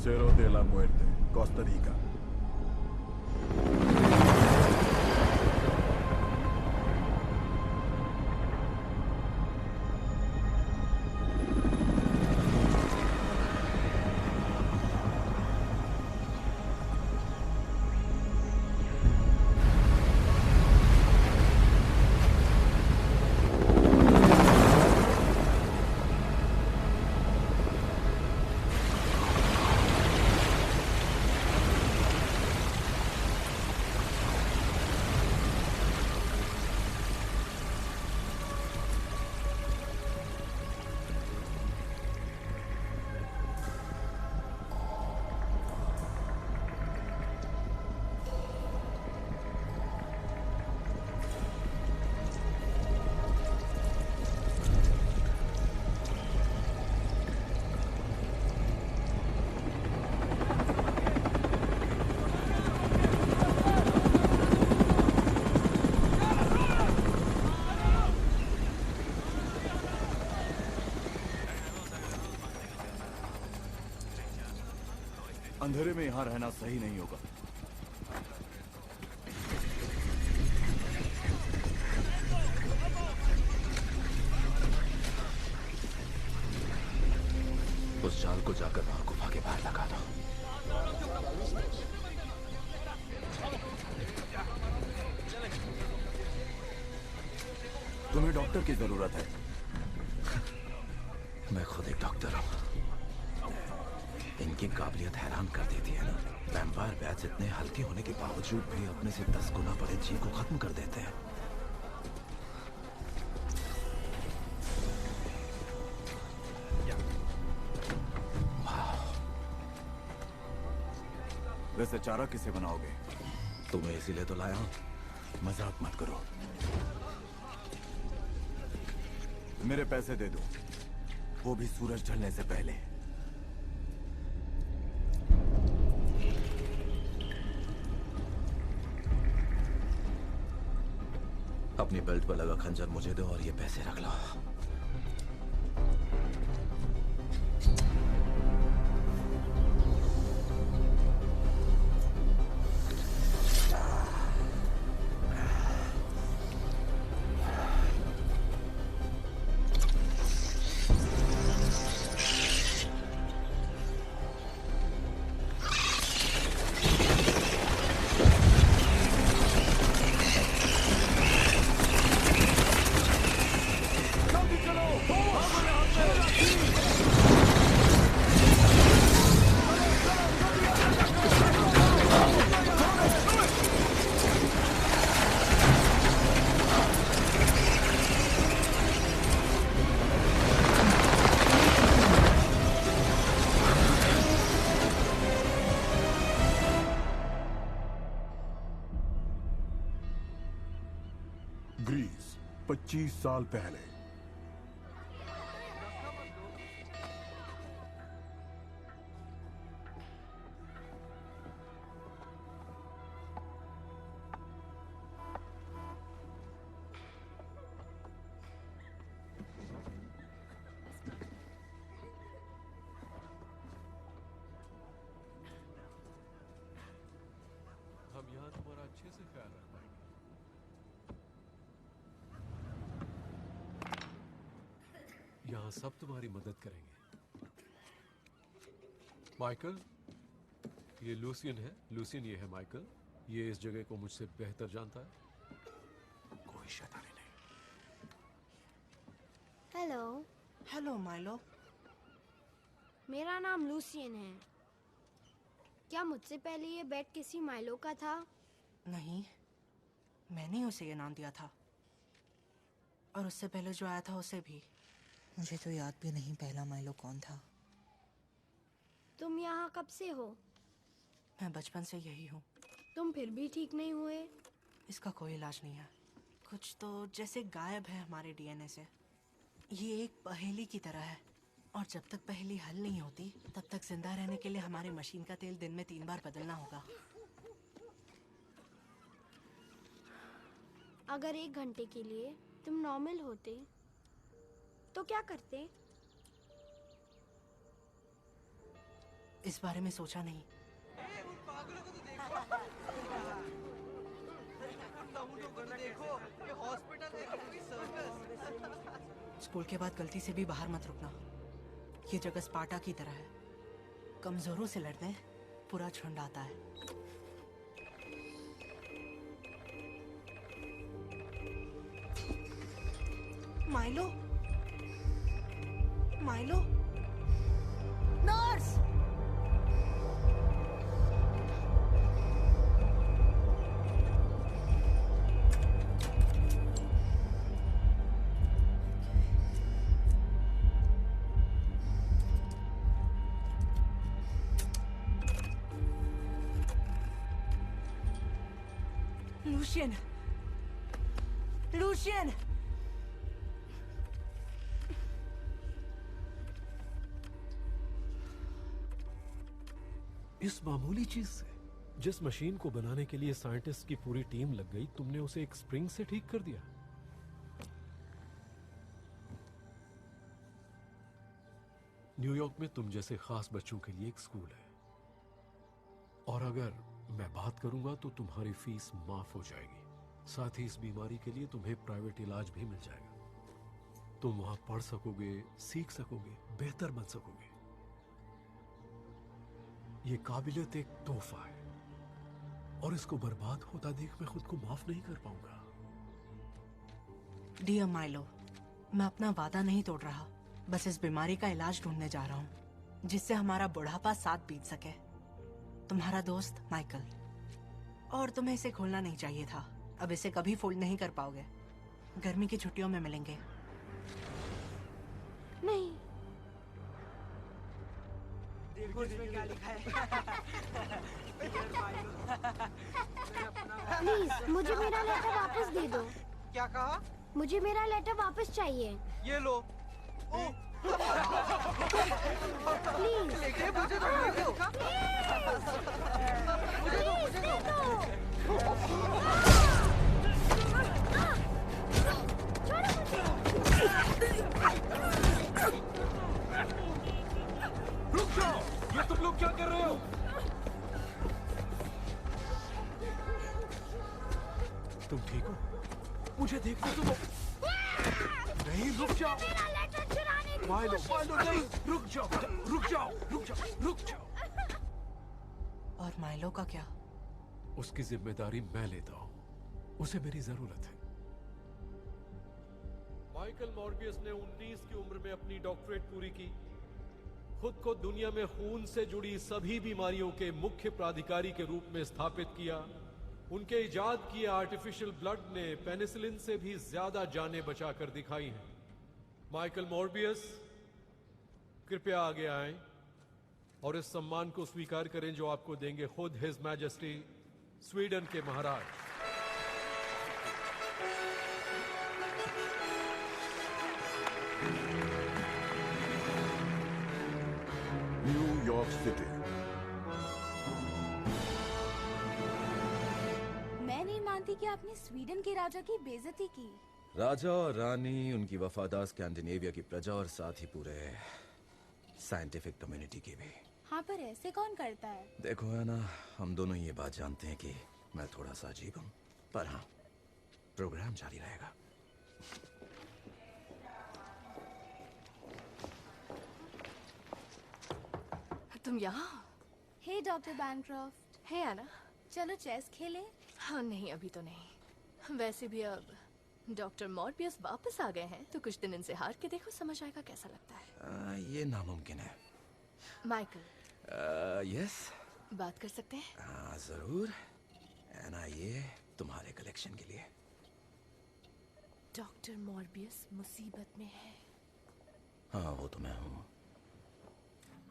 Cerro de la Muerte, Costa Rica. अंधेरे में यहां रहना सही नहीं होगा। उस जाल को जाकर वहां गुफा के बाहर लगा दो। तुम्हें डॉक्टर की जरूरत है। मैं खुद एक डॉक्टर हूं। इनकी काबिलियत हैरान कर देती है ना। वैम्पायर बैट्स इतने हल्के होने के बावजूद भी अपने से 10 गुना बड़े जीव को खत्म कर देते हैं। वैसे चारा किसे बनाओगे? तुम्हें इसीलिए तो लाया हूं। मजाक मत करो। मेरे पैसे दे दो, वो भी सूरज ढलने से पहले। अपनी बेल्ट पर लगा खंजर मुझे दो और ये पैसे रख लो। ग्रीस 25 साल पहले। हम यहाँ तुम्हारा अच्छे से ख्याल रख पाएंगे। यहाँ सब तुम्हारी मदद करेंगे। माइकल, ये लूसियन है। लूसियन ये है माइकल। ये इस जगह को मुझसे बेहतर जानता है। कोई शैतानी नहीं। Hello, hello Milo. मेरा नाम लूसियन है। क्या मुझसे पहले ये बेड किसी माइलो का था? नहीं, मैंने उसे ये नाम दिया था, और उससे पहले जो आया था उसे भी। मुझे तो याद भी नहीं पहला माइलो कौन था। तुम यहाँ कब से हो? मैं बचपन से यही हूँ। तुम फिर भी ठीक नहीं हुए? इसका कोई इलाज नहीं है। कुछ तो जैसे गायब है हमारे डीएनए से। ये एक पहेली की तरह है, और जब तक पहेली हल नहीं होती तब तक जिंदा रहने के लिए हमारे मशीन का तेल दिन में 3 बार बदलना होगा। अगर 1 घंटे के लिए तुम नॉर्मल होते तो क्या करते? इस बारे में सोचा नहीं। स्कूल के बाद गलती से भी बाहर मत रुकना। ये जगह स्पार्टा की तरह है। कमजोरों से लड़ने पूरा झुंड आता है। Milo, Milo, nurse! Lucien! Lucien! इस मामूली चीज से, जिस मशीन को बनाने के लिए साइंटिस्ट की पूरी टीम लग गई, तुमने उसे एक स्प्रिंग से ठीक कर दिया। न्यूयॉर्क में तुम जैसे खास बच्चों के लिए एक स्कूल है, और अगर मैं बात करूंगा तो तुम्हारी फीस माफ हो जाएगी। साथ ही इस बीमारी के लिए तुम्हें प्राइवेट इलाज भी मिल जाएगा। तुम वहां पढ़ सकोगे, सीख सकोगे, बेहतर बन सकोगे। ये काबिलियत एक तोहफा है, और इसको बर्बाद होता देख मैं खुद को माफ नहीं कर पाऊंगा। डियर माइलो, मैं अपना वादा नहीं तोड़ रहा। बस इस बीमारी का इलाज ढूंढने जा रहा हूँ, जिससे हमारा बुढ़ापा साथ बीत सके। तुम्हारा दोस्त माइकल। और तुम्हें इसे खोलना नहीं चाहिए था। अब इसे कभी फोल्ड नहीं कर पाओगे। गर्मी की छुट्टियों में मिलेंगे। नहीं, देखो इसमें क्या लिखा है। प्लीज मुझे मेरा लेटर वापस दे दो। क्या कहा? मुझे मेरा लेटर वापस चाहिए, ये लो। प्लीज। मुझे दो, मुझे दो। मुझे दो। रुक जाओ! ये तुम लोग क्या कर रहे हो? तुम ठीक हो? मुझे देखने दो। नहीं, रुक जाओ। मेरा लेटर चुराने की माइलो, कोशिश माइलो, नहीं, रुक जाओ, रुक जाओ, रुक जाओ, रुक जाओ। और माइलो का क्या? उसकी जिम्मेदारी मैं लेता हूं। उसे मेरी जरूरत है। माइकल मॉर्बियस ने 19 की उम्र में अपनी डॉक्टरेट पूरी की। खुद को दुनिया में खून से जुड़ी सभी बीमारियों के मुख्य प्राधिकारी के रूप में स्थापित किया। उनके इजाद किए आर्टिफिशियल ब्लड ने पेनिसिलिन से भी ज्यादा जानें बचाकर दिखाई हैं। माइकल मॉर्बियस, कृपया आगे आएं और इस सम्मान को स्वीकार करें जो आपको देंगे खुद हिज मैजेस्टी स्वीडन के महाराज। New York city. मैं नहीं मानती कि आपने स्वीडन के राजा की बेइज्जती की। राजा और रानी, उनकी वफादार स्कैंडिनेविया की प्रजा और साथ ही पूरे साइंटिफिक कम्युनिटी की भी। हाँ, पर ऐसे कौन करता है? देखो है ना, हम दोनों ये बात जानते हैं कि मैं थोड़ा सा अजीब हूँ, पर हाँ, प्रोग्राम जारी रहेगा। तुम यहाँ? हे डॉक्टर बैनक्रॉफ्ट। हे आना, चलो चेस खेलें। हाँ नहीं, अभी तो नहीं। वैसे भी अब डॉक्टर मॉर्बियस वापस आ गए हैं, तो कुछ दिन इनसे हार के देखो, समझ आएगा कैसा लगता है। ये नामुमकिन है। माइकल, यस, बात कर सकते हैं? जरूर। एना, ये तुम्हारे कलेक्शन के लिए। डॉक्टर मॉर्बियस मुसीबत में है। हाँ, वो तो मैं हूँ।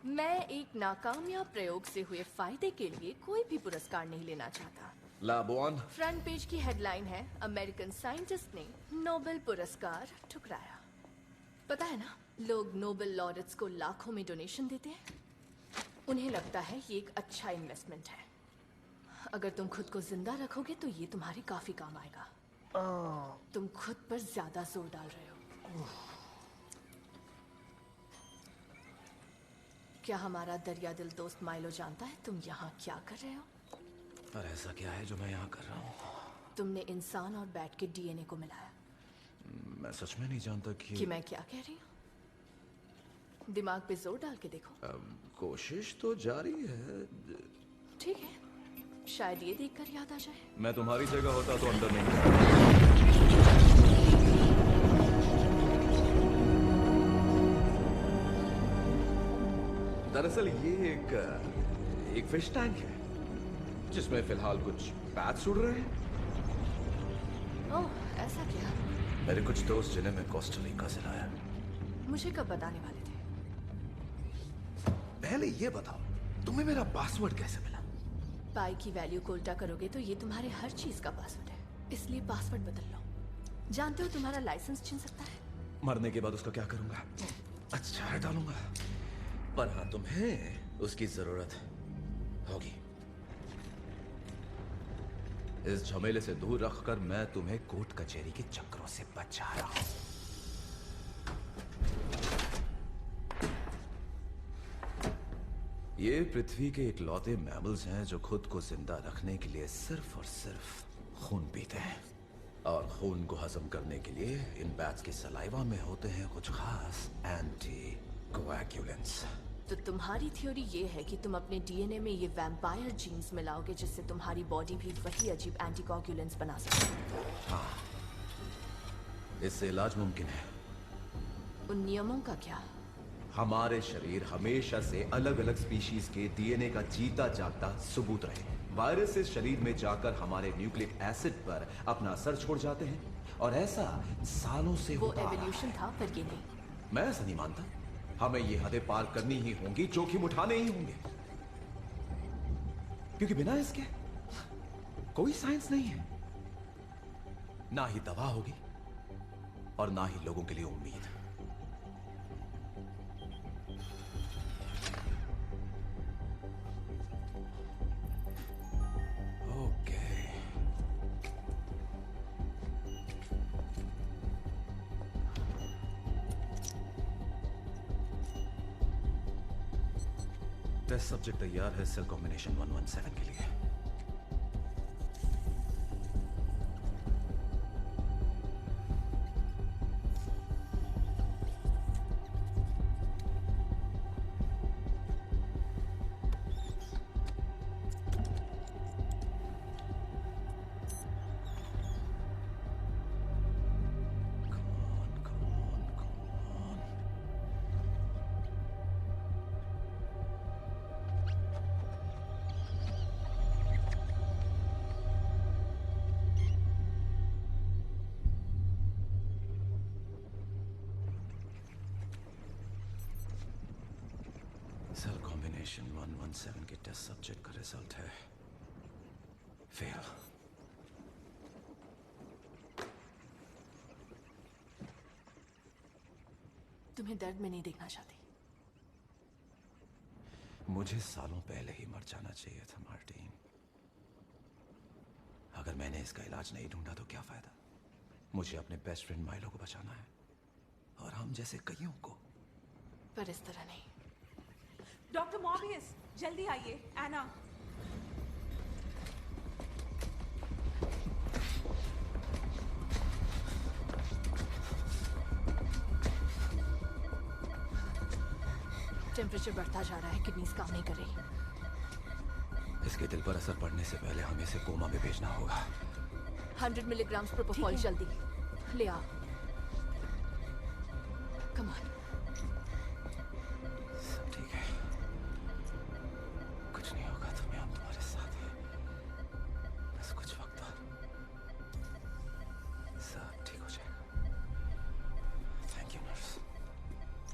मैं एक नाकामयाब प्रयोग से हुए फायदे के लिए कोई भी पुरस्कार नहीं लेना चाहता। लाबोन। फ्रंट पेज की हेडलाइन है, अमेरिकन साइंटिस्ट ने नोबेल पुरस्कार ठुकराया। पता है ना, लोग नोबेल लॉरेट्स को लाखों में डोनेशन देते हैं। उन्हें लगता है ये एक अच्छा इन्वेस्टमेंट है। अगर तुम खुद को जिंदा रखोगे तो ये तुम्हारे काफी काम आएगा। तुम खुद पर ज्यादा जोर डाल रहे हो। क्या हमारा दरिया दिल दोस्त माइलो जानता है तुम यहाँ क्या कर रहे हो? और ऐसा क्या है जो मैं यहाँ कर रहा हूँ? तुमने इंसान और बैट के डीएनए को मिलाया। मैं सच में नहीं जानता कि मैं क्या कह रही हूँ? दिमाग पे जोर डाल के देखो। कोशिश तो जारी है। ठीक है, शायद ये देखकर याद आ जाए। मैं तुम्हारी जगह होता तो अंदर नहीं। दरअसल ये एक फिश टैंक है जिसमें फिलहाल कुछ बैट्स उड़ रहे हैं। ओह, ऐसा क्या? मेरे कुछ दोस्त जिन्हें मैं कोस्टारिका से लाया। मुझे कब बताने वाले थे? पहले ये बताओ, तुम्हें मेरा पासवर्ड कैसे मिला? पाई की वैल्यू को उल्टा करोगे तो ये तुम्हारे हर चीज का पासवर्ड है, इसलिए पासवर्ड बदल लो। जानते हो तुम्हारा लाइसेंस छीन सकता है। मरने के बाद उसका क्या करूंगा? अच्छा डालूंगा, पर हाँ तुम्हें उसकी जरूरत होगी। इस झमेले से दूर रखकर मैं तुम्हें कोर्ट कचहरी के चक्रों से बचा रहा हूं। ये पृथ्वी के इकलौते मैमल्स हैं जो खुद को जिंदा रखने के लिए सिर्फ और सिर्फ खून पीते हैं, और खून को हजम करने के लिए इन बैट्स के सलाइवा में होते हैं कुछ खास एंटी कोएगुलेंट्स। तो तुम्हारी थ्योरी ये है कि तुम अपने डीएनए में ये वैम्पायर जीन्स मिलाओगे जिससे तुम्हारी बॉडी भी वही अजीब एंटीकोगुलेंट्स बना सके। हाँ, इससे इलाज मुमकिन है। उन नियमों का क्या? हमारे शरीर हमेशा से अलग अलग स्पीशीज के डीएनए का जीता जागता सबूत रहे। वायरस इस शरीर में जाकर हमारे न्यूक्लिक एसिड पर अपना असर छोड़ जाते हैं, और ऐसा सालों से वो होता आ रहा एवोल्यूशन है। था, पर ये नहीं। मैं ऐसा नहीं मानता। हमें ये हदें पार करनी ही होंगी, जोखिम उठाने ही होंगे, क्योंकि बिना इसके कोई साइंस नहीं है। ना ही दवा होगी और ना ही लोगों के लिए उम्मीद। ओके, टेस्ट सब्जेक्ट तैयार है सेल कॉम्बिनेशन 117 के लिए। सेल कॉम्बिनेशन 117 के टेस्ट सब्जेक्ट का रिजल्ट है फेल। तुम्हें दर्द में नहीं देखना चाहती। मुझे सालों पहले ही मर जाना चाहिए था मार्टिन। अगर मैंने इसका इलाज नहीं ढूंढा तो क्या फायदा? मुझे अपने बेस्ट फ्रेंड माइलो को बचाना है, और हम जैसे कईयों को। पर इस तरह नहीं। डॉक्टर मॉर्बियस, जल्दी आइए। एना, टेम्परेचर बढ़ता जा रहा है, किडनीज काम नहीं कर रही। इसके दिल पर असर पड़ने से पहले हमें इसे कोमा में भेजना होगा। 100 मिलीग्राम प्रोपोफॉल जल्दी ले आओ। Come on. सब ठीक है, कुछ नहीं होगा तुम्हें, हम तुम्हारे साथ हैं। बस कुछ वक्त दो, सब ठीक हो जाएगा। Thank you nurse.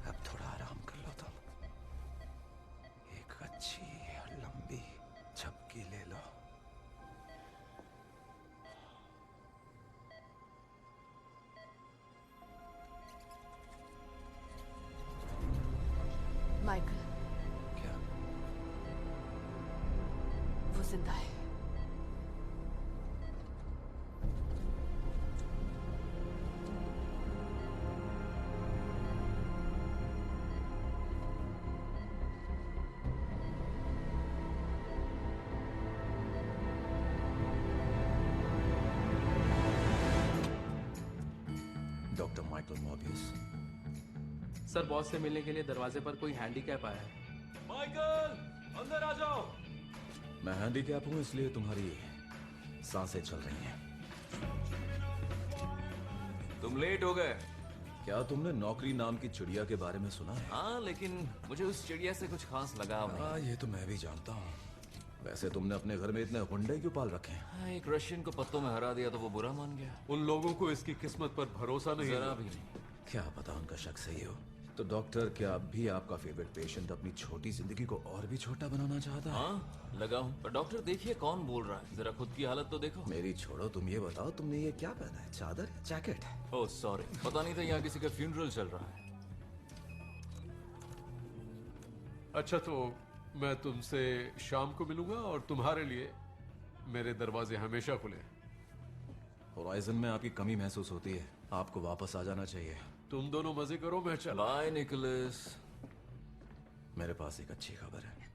अब थोड़ा आराम कर लो तुम। एक अच्छी और लंबी झपकी ले लो। माइकल, क्या? वो जिंदा है। Doctor Michael Morbius. Sir boss से मिलने के लिए दरवाजे पर कोई हैंडीकैप आया है। माइकल, अंदर आ जाओ। मैं हैंडीकैप हूं, इसलिए तुम्हारी सांसें चल रही हैं। तुम लेट हो गए। क्या तुमने नौकरी नाम की चिड़िया के बारे में सुना है? हाँ, लेकिन मुझे उस चिड़िया से कुछ खास लगाव नहीं। हाँ, ये तो मैं भी जानता हूँ। वैसे तुमने अपने घर में इतने हुंडे क्यों पाल रखे हैं? हाँ, एक रशियन को पत्तों में हरा दिया तो वो बुरा मान गया। उन लोगों को इसकी किस्मत पर भरोसा नहीं जरा है। भी नहीं। क्या पता उनका शक सही हो। तो डॉक्टर, क्या अब भी आपका फेवरेट पेशेंट अपनी छोटी जिंदगी को और भी छोटा बनाना चाहता है? हाँ, लगा हूँ। पर डॉक्टर देखिए कौन बोल रहा है, जरा खुद की हालत तो देखो। मेरी छोड़ो, तुम ये बताओ तुमने ये क्या पहना है? चादर, जैकेट? ओह सॉरी, पता नहीं था यहाँ किसी का फ्यूनरल चल रहा है। अच्छा, तो मैं तुमसे शाम को मिलूंगा और तुम्हारे लिए मेरे दरवाजे हमेशा खुले। होराइजन में आपकी कमी महसूस होती है, आपको वापस आ जाना चाहिए। तुम दोनों मजे करो, मैं चला। Bye Nicholas. मेरे पास एक अच्छी खबर है,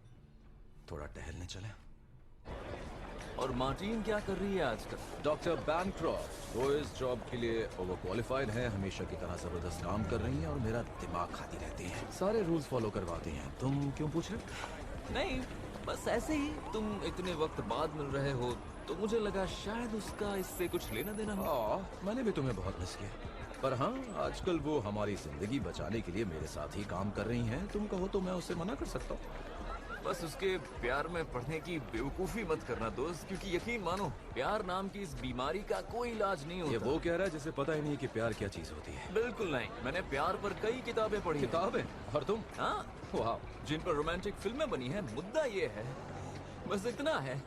थोड़ा टहलने चले। और मार्टिन क्या कर रही है आजकल? डॉक्टर बैनक्रॉफ्ट वो इस जॉब के लिए ओवर क्वालिफाइड है, हमेशा की तरह जबरदस्त काम कर रही हैं और मेरा दिमाग खाती रहती हैं। सारे रूल्स फॉलो करवाती हैं। तुम क्यों पूछ रहे? नहीं, बस ऐसे ही। तुम इतने वक्त बाद मिल रहे हो तो मुझे लगा शायद उसका इससे कुछ लेना देना हो। मैंने भी तुम्हें बहुत मिस किया, पर हाँ, आजकल वो हमारी जिंदगी बचाने के लिए मेरे साथ ही काम कर रही हैं। तुम कहो तो मैं उससे मना कर सकता हूँ। बस उसके प्यार में पड़ने की बेवकूफी मत करना दोस्त, क्योंकि यकीन मानो प्यार नाम की इस बीमारी का कोई इलाज नहीं होता। ये वो कह रहा है जिसे पता ही नहीं कि प्यार क्या चीज होती है। बिल्कुल नहीं, मैंने प्यार पर कई किताबें पढ़ी। किताबें? और तुम? हाँ, वाह, जिन पर रोमांटिक फिल्में बनी हैं। मुद्दा ये है, बस इतना है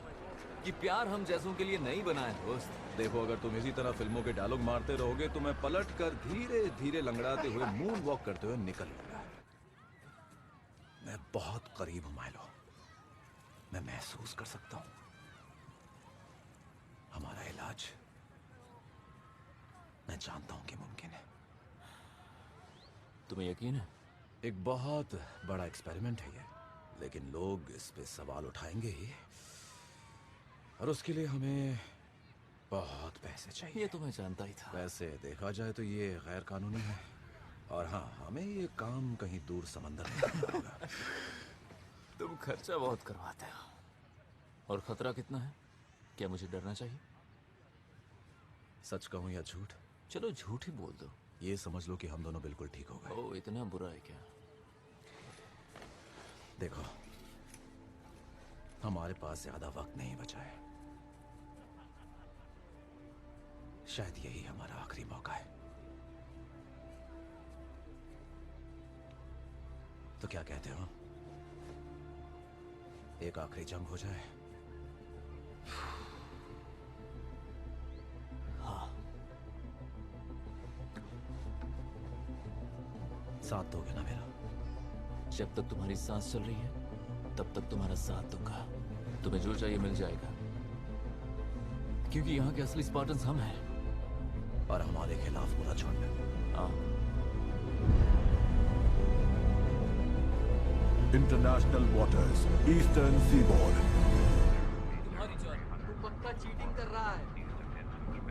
कि प्यार हम जैसों के लिए नहीं बना है दोस्त। देखो, अगर तुम इसी तरह फिल्मों के डायलॉग मारते रहोगे तो मैं पलट कर धीरे धीरे लंगड़ाते हुए मून वॉक करते हुए निकल लूंगा। मैं बहुत करीब हूं माइलो, मैं महसूस कर सकता हूं हमारा इलाज। मैं जानता हूं कि मुमकिन है। तुम्हें यकीन है? एक बहुत बड़ा एक्सपेरिमेंट है ये, लेकिन लोग इस पे सवाल उठाएंगे ही, और उसके लिए हमें बहुत पैसे चाहिए। ये तो मैं जानता ही था। वैसे देखा जाए तो ये गैर कानूनी है, और हाँ, हमें ये काम कहीं दूर समंदर में करना होगा। तुम खर्चा बहुत करवाते हो। और खतरा कितना है? क्या मुझे डरना चाहिए? सच कहूं या झूठ? चलो झूठ ही बोल दो। ये समझ लो कि हम दोनों बिल्कुल ठीक हो गए। ओह, इतना बुरा है क्या? देखो, हमारे पास ज्यादा वक्त नहीं बचा है। शायद यही हमारा आखिरी मौका है। तो क्या कहते हो, एक आखिरी जंग हो जाए? हाँ। साथ दोगे ना मेरा? जब तक तुम्हारी सांस चल रही है तब तक तुम्हारा साथ दूंगा। तुम्हें जो चाहिए मिल जाएगा, क्योंकि यहाँ के असली स्पार्टन्स हम हैं। और हमारे खिलाफ पूरा झुंड। हाँ। International waters, eastern seaboard. तुम्हारी जान। तू पक्का चीटिंग कर रहा है।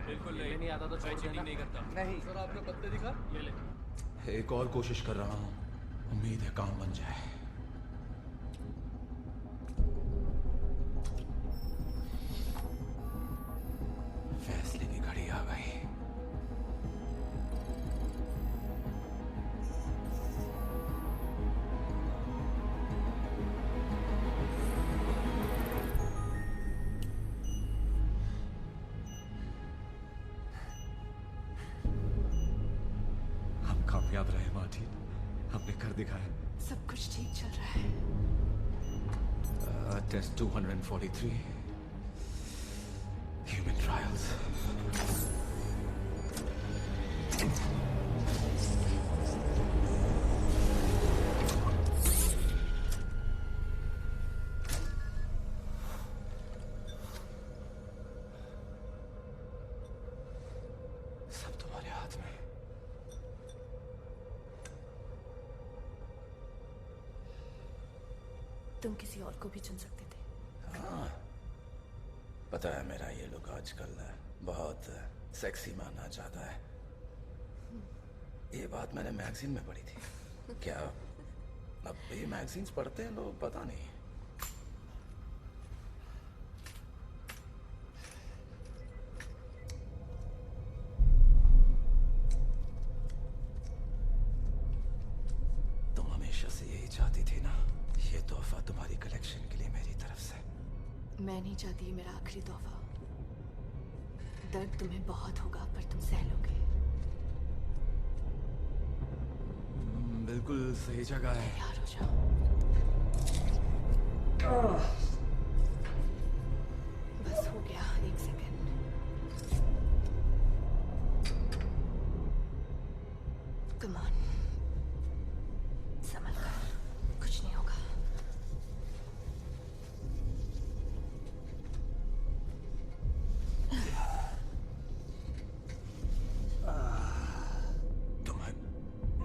बिल्कुल नहीं आता तो छोड़ देना। नहीं करता। नहीं सर, आपने पत्ते दिखा? ये ले। एक और कोशिश कर रहा हूं, उम्मीद है काम बन जाए। फैसले की घड़ी आ गई। हम कामयाब रहे मार्टिन, हमने कर दिखाया। सब कुछ ठीक चल रहा है। Test 243, human trials. सब तुम्हारे हाथ में। तुम किसी और को भी चुन सकते थे। हाँ, पता है, मेरा ये लुक आजकल बहुत सेक्सी माना जाता है। ये बात मैंने मैगजीन में पढ़ी थी। क्या अब भी मैगजीन्स पढ़ते हैं लोग? पता नहीं। तुम हमेशा से यही चाहती थी ना? ये तोहफा तुम्हारी कलेक्शन के लिए मेरी तरफ से। मैं नहीं चाहती मेरा आखिरी तोहफा। दर्द तुम्हें बहुत होगा पर तुम सह लोगे। बिल्कुल सही जगह है। तैयार हो जाओ। बस हो गया, 1 सेकंड। कम ऑन, संभल कर, कुछ नहीं होगा। तुम्हें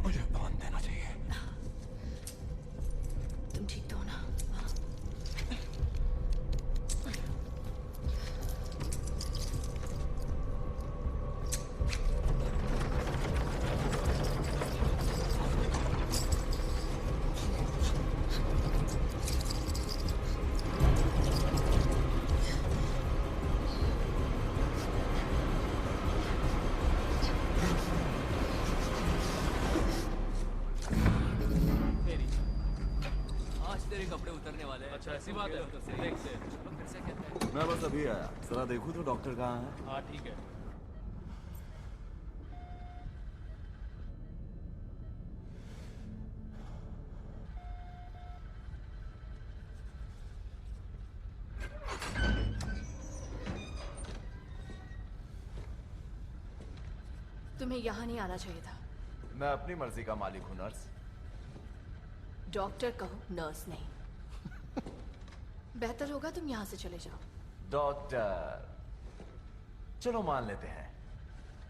मुझे बांध देना चाहिए। तुम ठीक तो हो ना? मेरी आज तेरे कपड़े उतरने वाले हैं। अच्छा, ऐसी बात है। देखते हैं। चलो फिर से कहते हैं। मैं बस अभी आया, जरा देखूं तो डॉक्टर कहाँ है। हाँ ठीक है। तुम्हें यहाँ नहीं आना चाहिए था। मैं अपनी मर्जी का मालिक हूँ नर्स। डॉक्टर कहो, नर्स नहीं। बेहतर होगा तुम यहाँ से चले जाओ। डॉक्टर, चलो मान लेते हैं,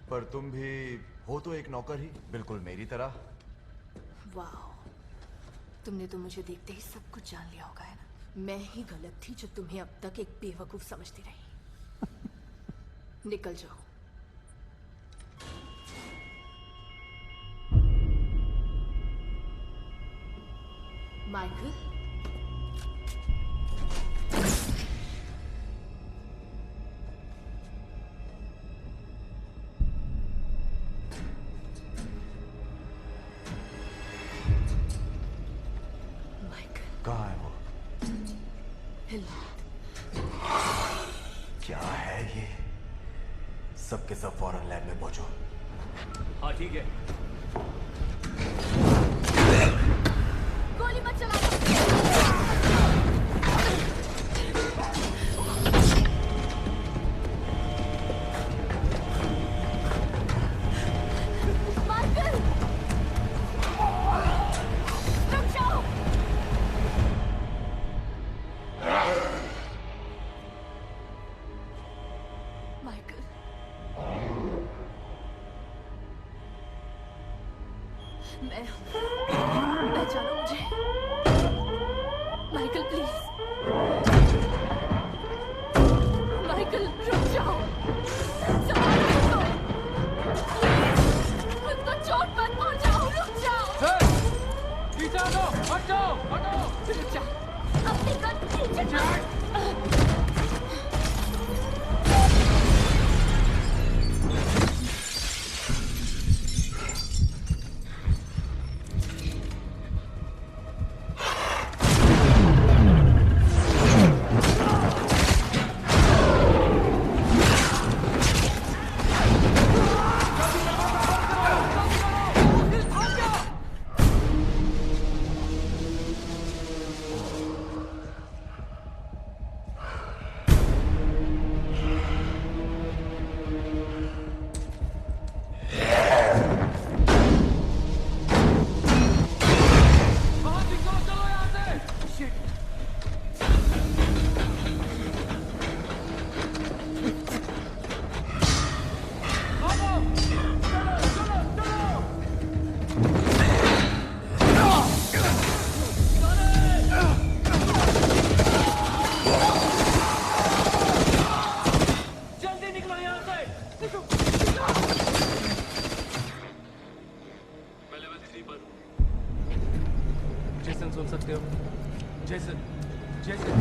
पर तुम भी हो तो एक नौकर ही, बिल्कुल मेरी तरह। वाह, तुमने तो मुझे देखते ही सब कुछ जान लिया होगा, है ना? मैं ही गलत थी जो तुम्हें अब तक एक बेवकूफ समझती रही। निकल जाओ। माइकल, कहाँ है वो? हिला। क्या है ये? सबके सब फौरन लैब में पहुंचो। हाँ ठीक है। गोली मत चलाओ। माइकल, रुक जाओ। माइकल, मैं पहचानो मुझे। Michael please. माइकल रुक जाओ। संभाल खुद को। प्लीज, खुद को चोट मत पहुंचाओ। रुक जाओ। पीछे हटो, हटो, हटो। रुक जाओ। अपनी गन पीछे कर। Jason Jason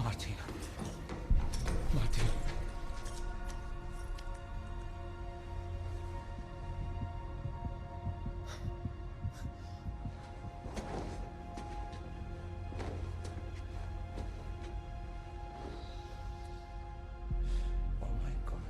Martin. Martin. Oh my God.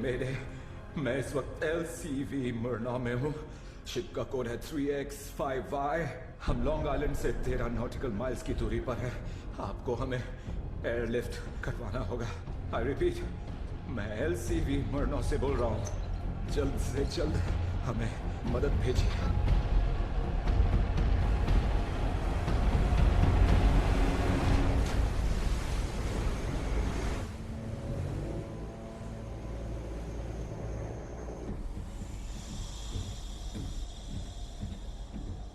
मेरे मैं इस वक्त LCV मरना में हूँ। शिप का कोड है 3X5Y। हम लॉन्ग आइलैंड से 13 नॉटिकल माइल्स की दूरी पर है। आपको हमें एयरलिफ्ट करवाना होगा। आई रिपीट, मैं LCV मरना से बोल रहा हूँ। जल्द से जल्द हमें मदद भेजिए।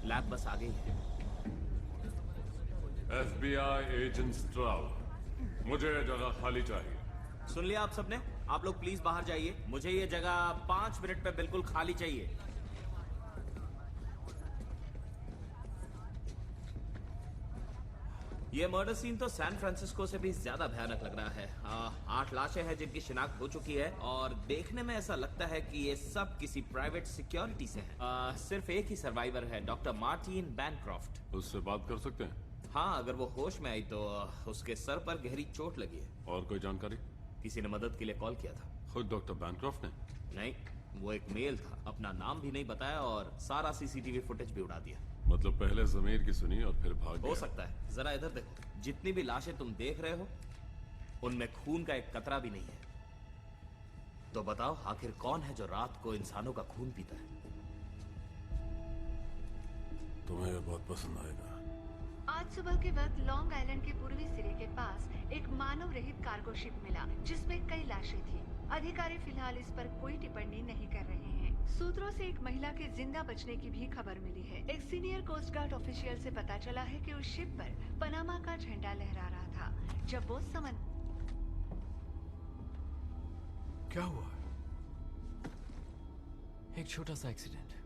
लैब बस आ गई है। FBI एजेंट स्ट्राउड, मुझे जगह खाली चाहिए। सुन लिया आप सबने? आप लोग प्लीज बाहर जाइए। मुझे ये जगह 5 मिनट पे बिल्कुल खाली चाहिए। ये मर्डर सीन तो सैन फ्रांसिस्को से भी ज्यादा भयानक लग रहा है। 8 लाशें हैं जिनकी शिनाख्त हो चुकी है और देखने में ऐसा लगता है कि ये सब किसी प्राइवेट सिक्योरिटी से हैं। सिर्फ एक ही सर्वाइवर है, डॉक्टर मार्टिन बैनक्रॉफ्ट। उससे बात कर सकते हैं? हाँ, अगर वो होश में आई तो उसके सर पर गहरी चोट लगी है। और कोई जानकारी? किसी ने मदद के लिए कॉल किया था। खुद डॉक्टर बैनक्रॉफ्ट ने? नहीं, वो एक मेल था। अपना नाम भी नहीं बताया और सारा CCTV फुटेज भी उड़ा दिया। मतलब पहले जमीर की सुनी और फिर भाग गया। हो सकता है। जरा इधर देखो। जितनी भी लाशें तुम देख रहे हो उनमें खून का एक कतरा भी नहीं है। तो बताओ आखिर कौन है जो रात को इंसानों का खून पीता है? तुम्हें ये बहुत पसंद आएगा। आज सुबह के वक्त लॉन्ग आइलैंड के पूर्वी सिरे के पास एक मानव रहित कार्गो शिप मिला जिसमें कई लाशें थी। अधिकारी फिलहाल इस पर कोई टिप्पणी नहीं कर रहे हैं। सूत्रों से एक महिला के जिंदा बचने की भी खबर मिली है। एक सीनियर कोस्ट गार्ड ऑफिशियल से पता चला है कि उस शिप पर पनामा का झंडा लहरा रहा था जब वो क्या हुआ? एक छोटा सा एक्सीडेंट।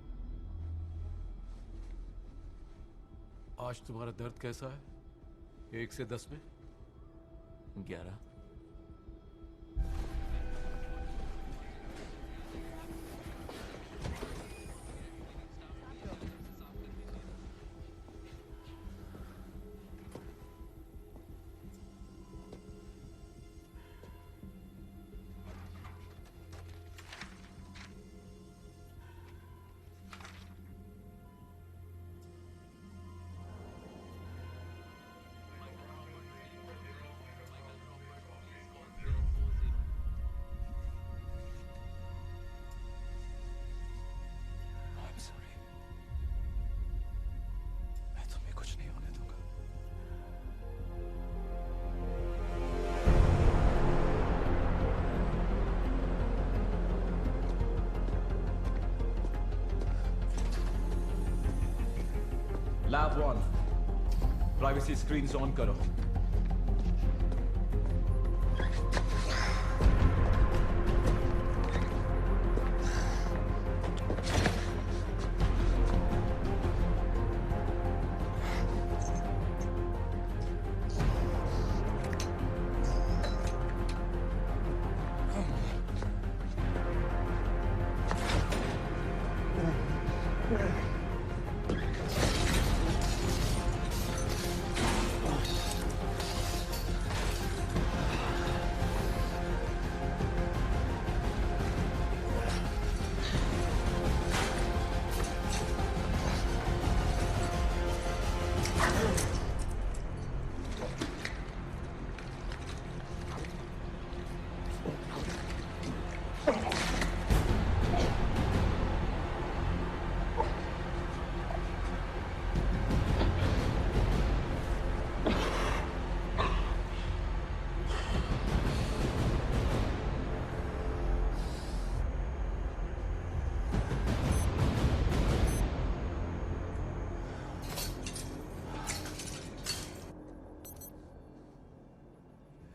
आज तुम्हारा दर्द कैसा है? 1 से 10 में? 11। मैं तुम्हें कुछ नहीं होने दूंगा। लैब 1, प्राइवेसी स्क्रीन्स ऑन करो।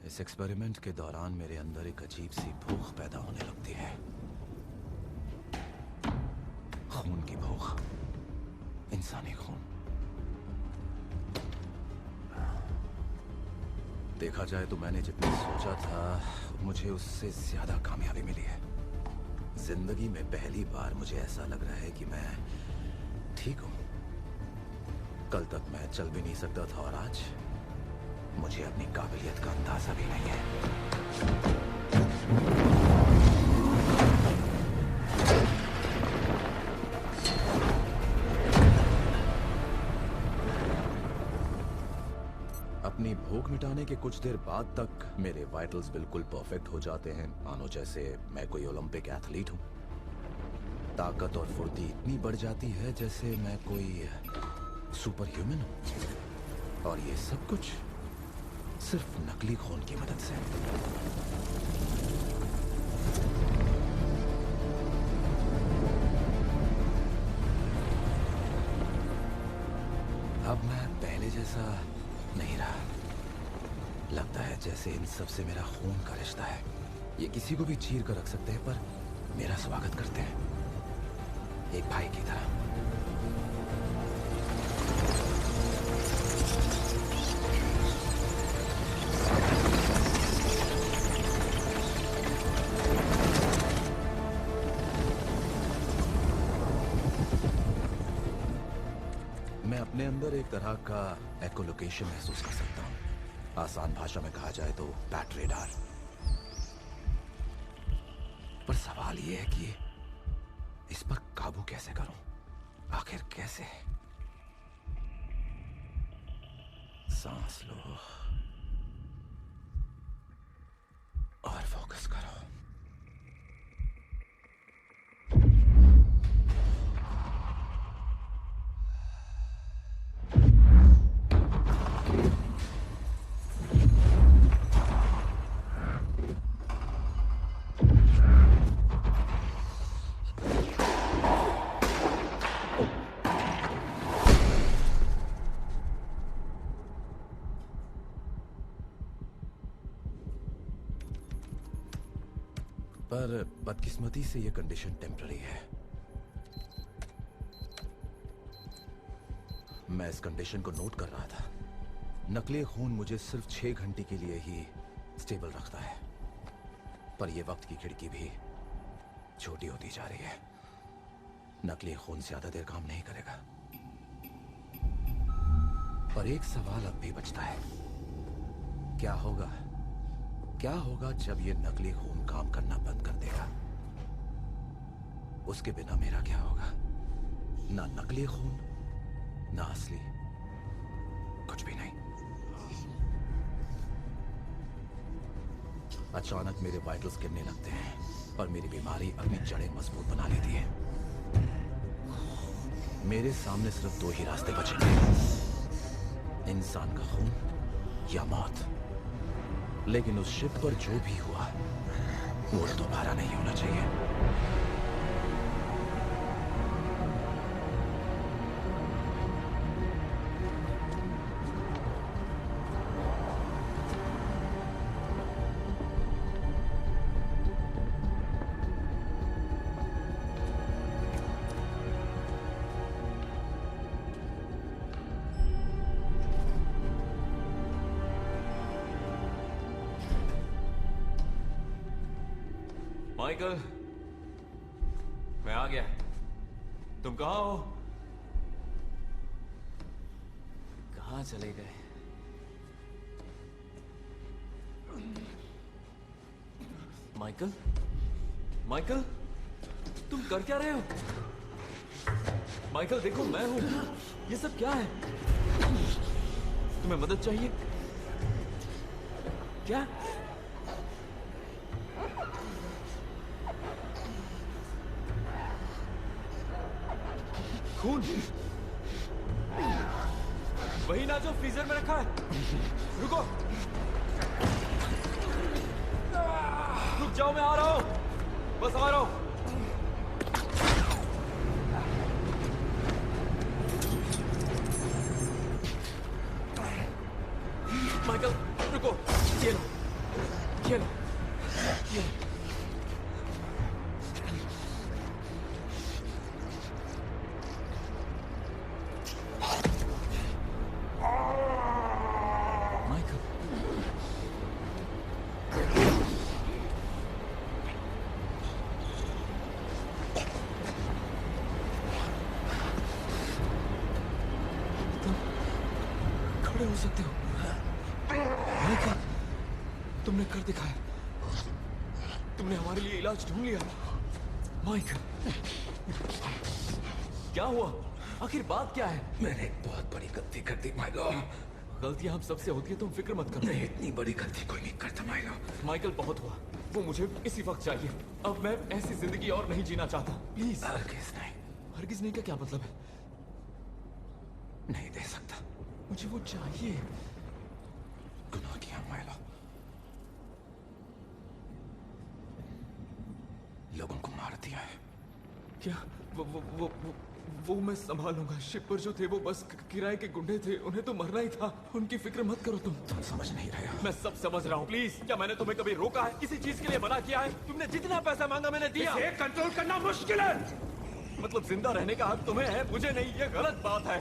इस एक्सपेरिमेंट के दौरान मेरे अंदर एक अजीब सी भूख पैदा होने लगती है। खून की भूख, इंसानी खून। देखा जाए तो मैंने जितना सोचा था मुझे उससे ज्यादा कामयाबी मिली है। जिंदगी में पहली बार मुझे ऐसा लग रहा है कि मैं ठीक हूं। कल तक मैं चल भी नहीं सकता था और आज मुझे अपनी काबिलियत का अंदाजा भी नहीं है। अपनी भूख मिटाने के कुछ देर बाद तक मेरे वाइटल्स बिल्कुल परफेक्ट हो जाते हैं, मानो जैसे मैं कोई ओलंपिक एथलीट हूं। ताकत और फुर्ती इतनी बढ़ जाती है जैसे मैं कोई सुपर ह्यूमन हूं। और ये सब कुछ सिर्फ नकली खून की मदद से। अब मैं पहले जैसा नहीं रहा। लगता है जैसे इन सब से मेरा खून का रिश्ता है। ये किसी को भी चीर कर रख सकते हैं पर मेरा स्वागत करते हैं एक भाई की तरह। मैं अपने अंदर एक तरह का एकोलोकेशन महसूस कर सकता हूँ। आसान भाषा में कहा जाए तो बैट रेडार। पर सवाल यह है कि इस पर काबू कैसे करूं? आखिर कैसे? सांस लो और फोकस करो। पर बदकिस्मती से यह कंडीशन टेम्पररी है। मैं इस कंडीशन को नोट कर रहा था। नकली खून मुझे सिर्फ 6 घंटे के लिए ही स्टेबल रखता है, पर यह वक्त की खिड़की भी छोटी होती जा रही है। नकली खून ज्यादा देर काम नहीं करेगा। पर एक सवाल अब भी बचता है, क्या होगा जब ये नकली खून काम करना बंद कर देगा? उसके बिना मेरा क्या होगा? ना नकली खून, ना असली, कुछ भी नहीं। अचानक मेरे वाइटल्स गिरने लगते हैं, पर मेरी बीमारी अपनी जड़ें मजबूत बना लेती है। मेरे सामने सिर्फ 2 ही रास्ते बचेंगे, इंसान का खून या मौत। लेकिन उस शिप पर जो भी हुआ वो दोबारा नहीं होना चाहिए। माइकल, मैं आ गया। तुम कहाँ हो? कहाँ चले गए? माइकल, माइकल, तुम कर क्या रहे हो? माइकल देखो, मैं हूं। ये सब क्या है? तुम्हें मदद चाहिए क्या? खून वही ना जो फ्रीजर में रखा है। रुको, रुक जाओ, मैं आ रहा हूं, बस आ रहा हूं। माइकल रुको, ये लो, ये लो, ये लो। हो सकते हो माइकल, तुमने कर दिखाया। तुमने हमारे लिए इलाज ढूंढ लिया। माइकल, क्या हुआ? आखिर बात क्या है? मैंने एक बहुत बड़ी गलती कर दी माइलो। गलतियां हम सबसे होती है, तुम फिक्र मत करो। नहीं, इतनी बड़ी गलती कोई नहीं करता माइलो। माइकल बहुत हुआ, वो मुझे इसी वक्त चाहिए। अब मैं ऐसी जिंदगी और नहीं जीना चाहता। प्लीज। हरगिज नहीं। हरगिज नहीं का क्या मतलब है? नहीं दे सकता। मुझे वो चाहिए। गुनाह किया माइलो, लोगों को मार दिया है। क्या? वो मैं संभालूंगा। शिप पर जो थे वो बस किराए के गुंडे थे, उन्हें तो मरना ही था। उनकी फिक्र मत करो। तुम समझ नहीं रहे हो। मैं सब समझ रहा हूँ। प्लीज, क्या मैंने तुम्हें कभी रोका है? किसी चीज के लिए मना किया है? तुमने जितना पैसा मांगा मैंने दिया। इसे कंट्रोल करना मुश्किल है। मतलब जिंदा रहने का हक तुम्हें है, मुझे नहीं। ये गलत बात है।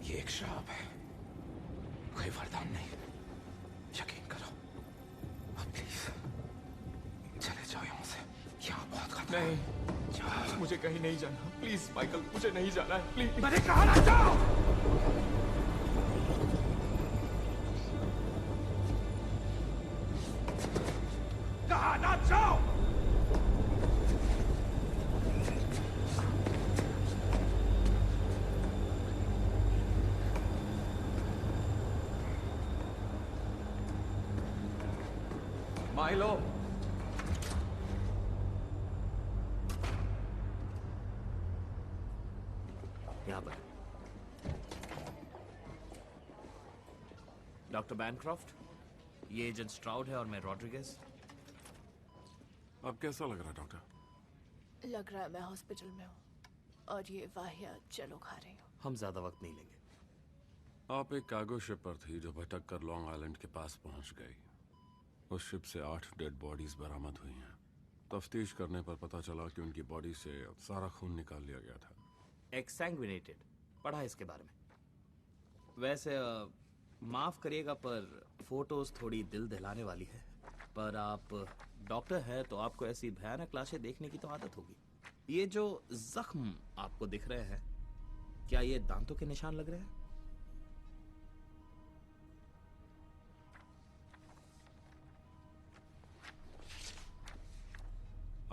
ये एक श्राप है, कोई वरदान नहीं। यकीन करो। अब प्लीज चले जाओ यहाँ से। यहाँ बहुत खतरा है। नहीं, मुझे कहीं नहीं जाना। प्लीज माइकल, मुझे नहीं जाना है। प्लीज। मैंने कहा ना जाओ। कहा ना जाओ। माइलो, यहाँ पर डॉक्टर बैनक्रॉफ्ट, ये एजेंट स्ट्राउड है और मैं रॉड्रिगेज। अब कैसा लग रहा है डॉक्टर? लग रहा है मैं हॉस्पिटल में हूँ और ये वाहियात चलो खा रही हूँ। हम ज्यादा वक्त नहीं लेंगे। आप एक कार्गो शिप पर थी जो भटक कर लॉन्ग आइलैंड के पास पहुंच गई। उस शिप से 8 डेड बॉडीज बरामद हुई हैं। तफ्तीश करने पर पता चला कि उनकी बॉडी से सारा खून निकाल लिया गया था। एक्सैंग्विनेटेड, पढ़ा है इसके बारे में। वैसे माफ करिएगा पर फोटोज थोड़ी दिल दहलाने वाली है। पर आप डॉक्टर हैं तो आपको ऐसी भयानक लाशें देखने की तो आदत होगी। ये जो जख्म आपको दिख रहे हैं, क्या ये दांतों के निशान लग रहे हैं?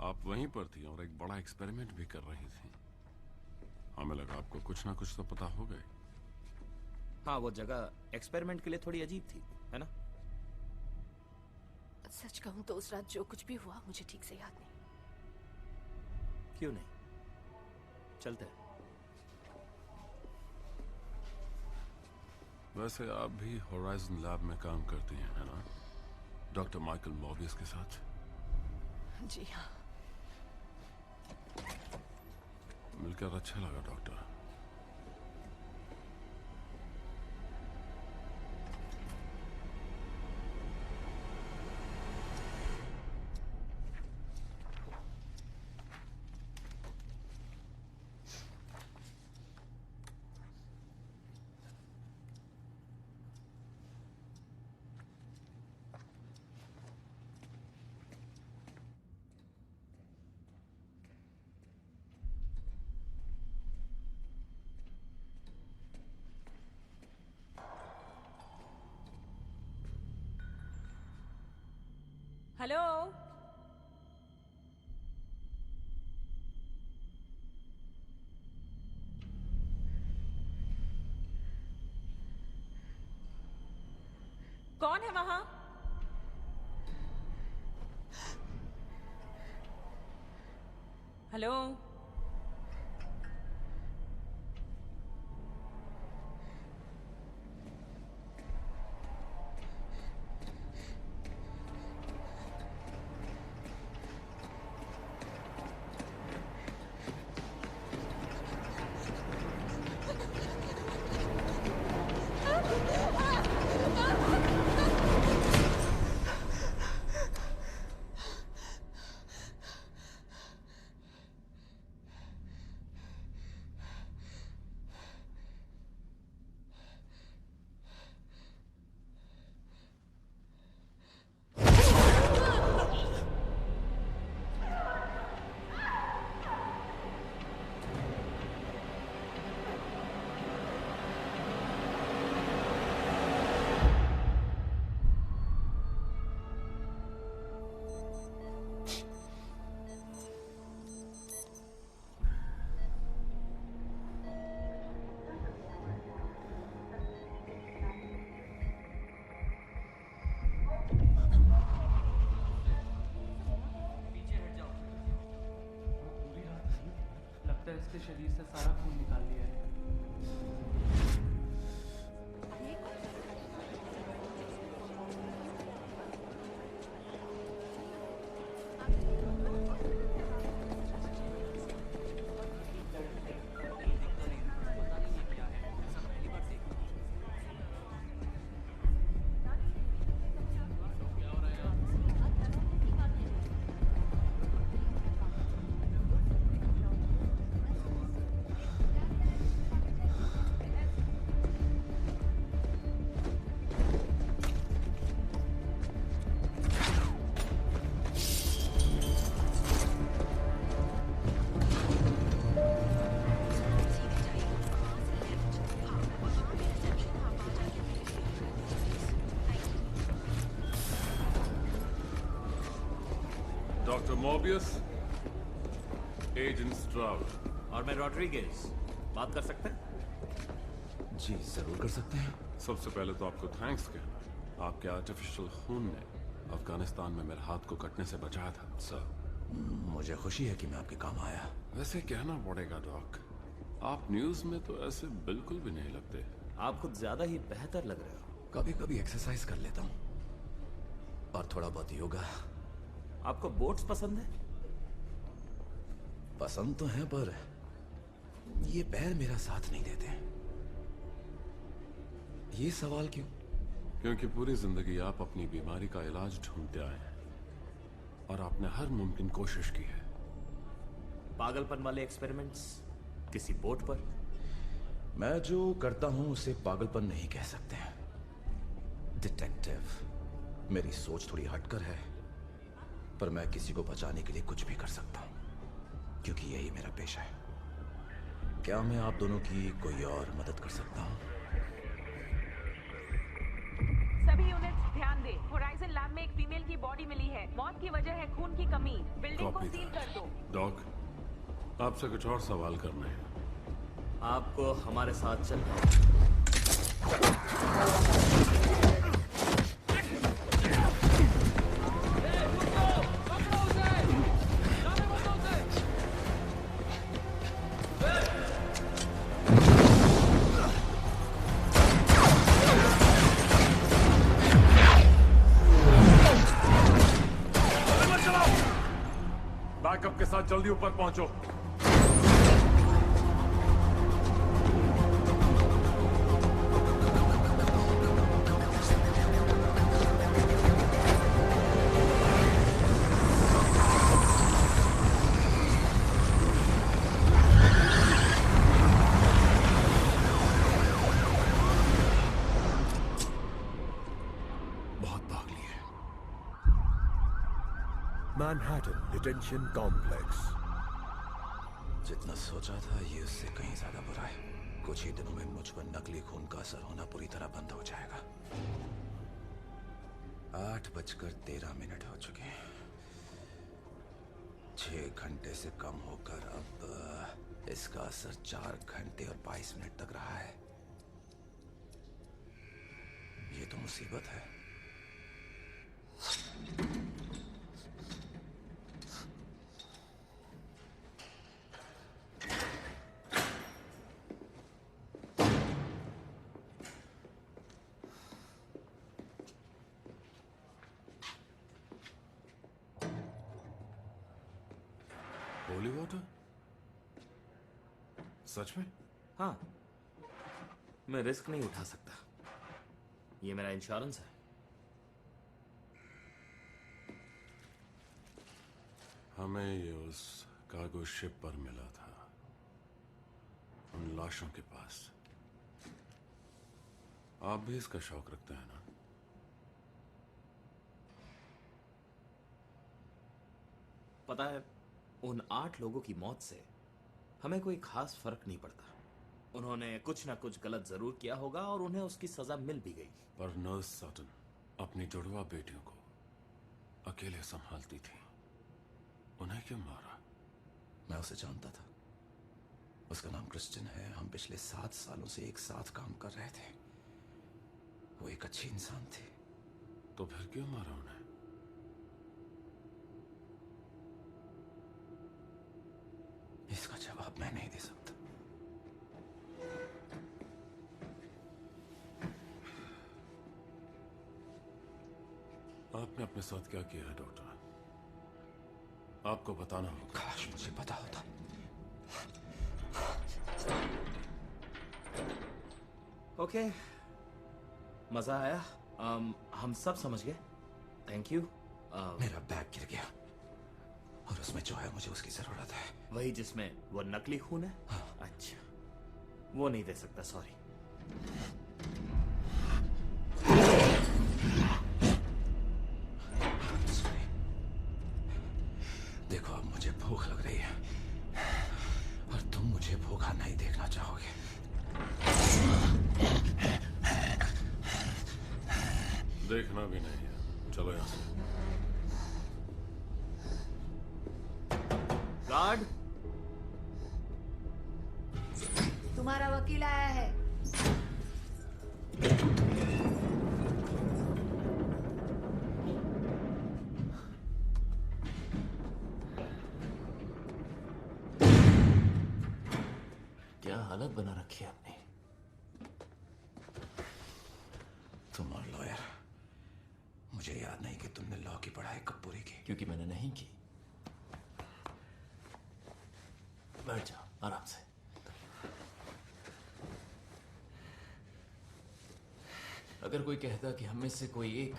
आप वहीं पर थी और एक बड़ा एक्सपेरिमेंट भी कर रही थी। हमें लगा आपको कुछ ना कुछ तो पता हो गए। हाँ, वो जगह एक्सपेरिमेंट के लिए थोड़ी अजीब थी, है ना? सच कहूं तो उस रात जो कुछ भी हुआ मुझे ठीक से याद नहीं। क्यों नहीं? चलते हैं। वैसे आप भी होराइजन लैब में काम करती हैं, है ना? डॉक्टर माइकल मॉबियस के साथ। जी हाँ। मिलकर अच्छा लगा डॉक्टर। हेलो, कौन है वहां? हेलो, लगता है इसके शरीर से सारा खून निकाल लिया है। Doctor Morbius, agent Stroud. और मैं रॉड्रिगेज। बात कर सकते हैं? जी जरूर कर सकते हैं। सबसे पहले तो आपको थैंक्स कहना। आपके आर्टिफिशियल खून ने अफगानिस्तान में मेरे हाथ को कटने से बचाया था सर। मुझे खुशी है कि मैं आपके काम आया। वैसे कहना पड़ेगा डॉक, आप न्यूज में तो ऐसे बिल्कुल भी नहीं लगते। आप कुछ ज्यादा ही बेहतर लग रहे हो। कभी कभी एक्सरसाइज कर लेता हूँ और थोड़ा बहुत योगा। आपको बोट्स पसंद है? पसंद तो है पर ये पैर मेरा साथ नहीं देते। ये सवाल क्यों? क्योंकि पूरी जिंदगी आप अपनी बीमारी का इलाज ढूंढते आए हैं और आपने हर मुमकिन कोशिश की है। पागलपन वाले एक्सपेरिमेंट्स किसी बोट पर? मैं जो करता हूं उसे पागलपन नहीं कह सकते। डिटेक्टिव, मेरी सोच थोड़ी हटकर है, पर मैं किसी को बचाने के लिए कुछ भी कर सकता हूं, क्योंकि यही मेरा पेशा है। क्या मैं आप दोनों की कोई और मदद कर सकता हूं? सभी यूनिट्स ध्यान दें। होराइजन लैब में एक फीमेल की बॉडी मिली है। मौत की वजह है खून की कमी। बिल्डिंग को सील कर दो। डॉक, आपसे कुछ और सवाल करने हैं। आपको हमारे साथ चलना बैकअप के साथ जल्दी ऊपर पहुंचो। Manhattan detention complex. जितना सोचा था ये उससे कहीं ज्यादा बुरा है। कुछ ही दिनों में मुझ पर नकली खून का असर होना पूरी तरह बंद हो जाएगा। 8:13 हो चुके हैं। 6 घंटे से कम होकर अब इसका असर 4 घंटे और 22 मिनट तक रहा है। ये तो मुसीबत है। Holy water? सच में? हाँ, मैं रिस्क नहीं उठा सकता। ये मेरा इंश्योरेंस है। हमें ये उस कार्गो शिप पर मिला था, उन लाशों के पास। आप भी इसका शौक रखते हैं ना? पता है, उन 8 लोगों की मौत से हमें कोई खास फर्क नहीं पड़ता। उन्होंने कुछ ना कुछ गलत जरूर किया होगा और उन्हें उसकी सजा मिल भी गई। पर नर्स सटन अपनी जुड़वा बेटियों को अकेले संभालती थी। उन्हें क्यों मारा? मैं उसे जानता था। उसका नाम क्रिश्चियन है। हम पिछले 7 सालों से एक साथ काम कर रहे थे। वो एक अच्छी इंसान थी। तो फिर क्यों मारा उन्हें? इसका जवाब मैं नहीं दे सकता। आपने अपने साथ क्या किया है डॉक्टर? आपको बताना होगा। काश मुझे पता होता। ओके, मजा आया। हम सब समझ गए। Thank you. मेरा बैग गिर गया और उसमें जो है मुझे उसकी जरूरत है। वही जिसमें वो नकली खून है? हाँ। अच्छा, वो नहीं दे सकता, सॉरी। देखो, अब मुझे भूख लग रही है और तुम मुझे भूखा नहीं देखना चाहोगे। देखना भी नहीं है। चलो यहां से। गार्ड, तुम्हारा वकील आया है। क्या हालत बना रखी है आपने? तुम और लॉयर, मुझे याद नहीं कि तुमने लॉ की पढ़ाई कब पूरी की। क्योंकि मैंने नहीं की। बैठ जाओ आराम से। अगर कोई कहता कि हम में से कोई एक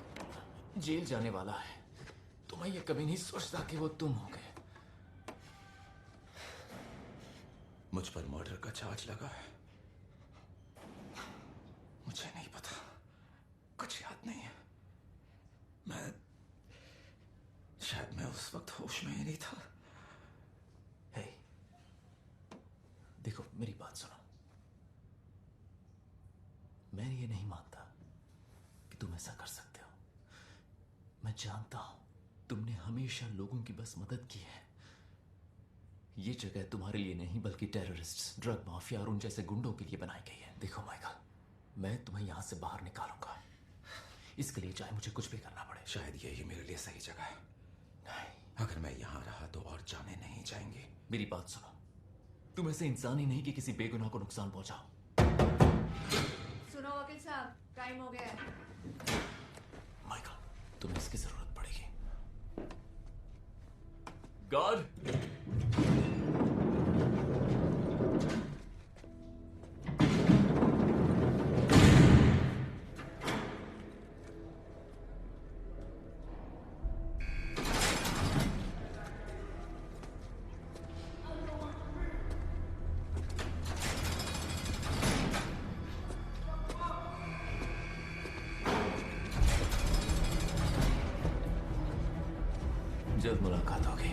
जेल जाने वाला है तो मैं ये कभी नहीं सोचता कि वो तुम होगे। मुझ पर मर्डर का चार्ज लगा है। मुझे नहीं पता, कुछ याद नहीं है। शायद मैं उस वक्त होश में ही नहीं था। हे, देखो मेरी बात सुनो। मैं ये नहीं मानता कि तुम ऐसा कर सकते हो। मैं जानता हूं तुमने हमेशा लोगों की बस मदद की है। ये जगह तुम्हारे लिए नहीं बल्कि टेररिस्ट, ड्रग माफिया और उन जैसे गुंडों के लिए बनाई गई है। देखो माइकल, मैं तुम्हें यहां से बाहर निकालूंगा, इसके लिए चाहे मुझे कुछ भी करना पड़े। शायद यही मेरे लिए सही जगह है। नहीं, अगर मैं यहां रहा तो और जाने नहीं जाएंगे। मेरी बात सुनो, तुम ऐसे इंसान ही नहीं कि किसी बेगुनाह को नुकसान पहुंचाओ। सुनो वकील साहब, टाइम हो गया है। माइकल, तुम्हें इसकी जरूरत पड़ेगी। गार्ड! जल्द मुलाकात होगी।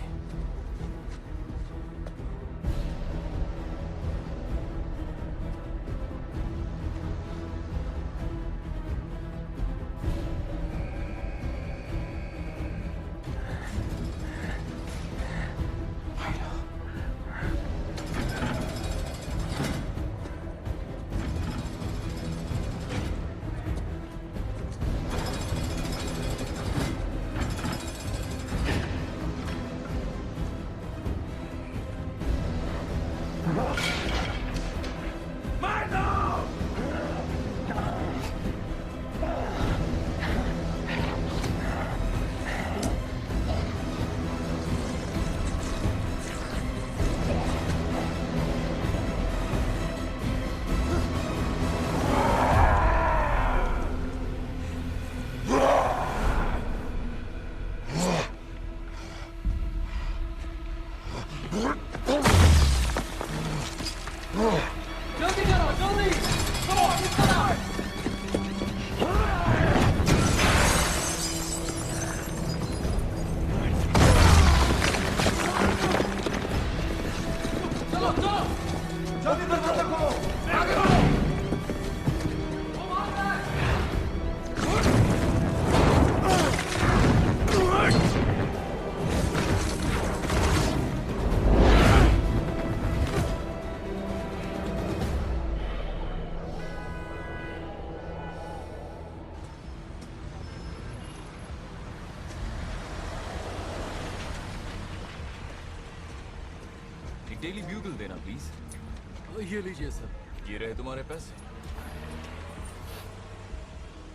डेली ब्यूगल देना प्लीज। ये लीजिए सर। ये रहे तुम्हारे पैसे।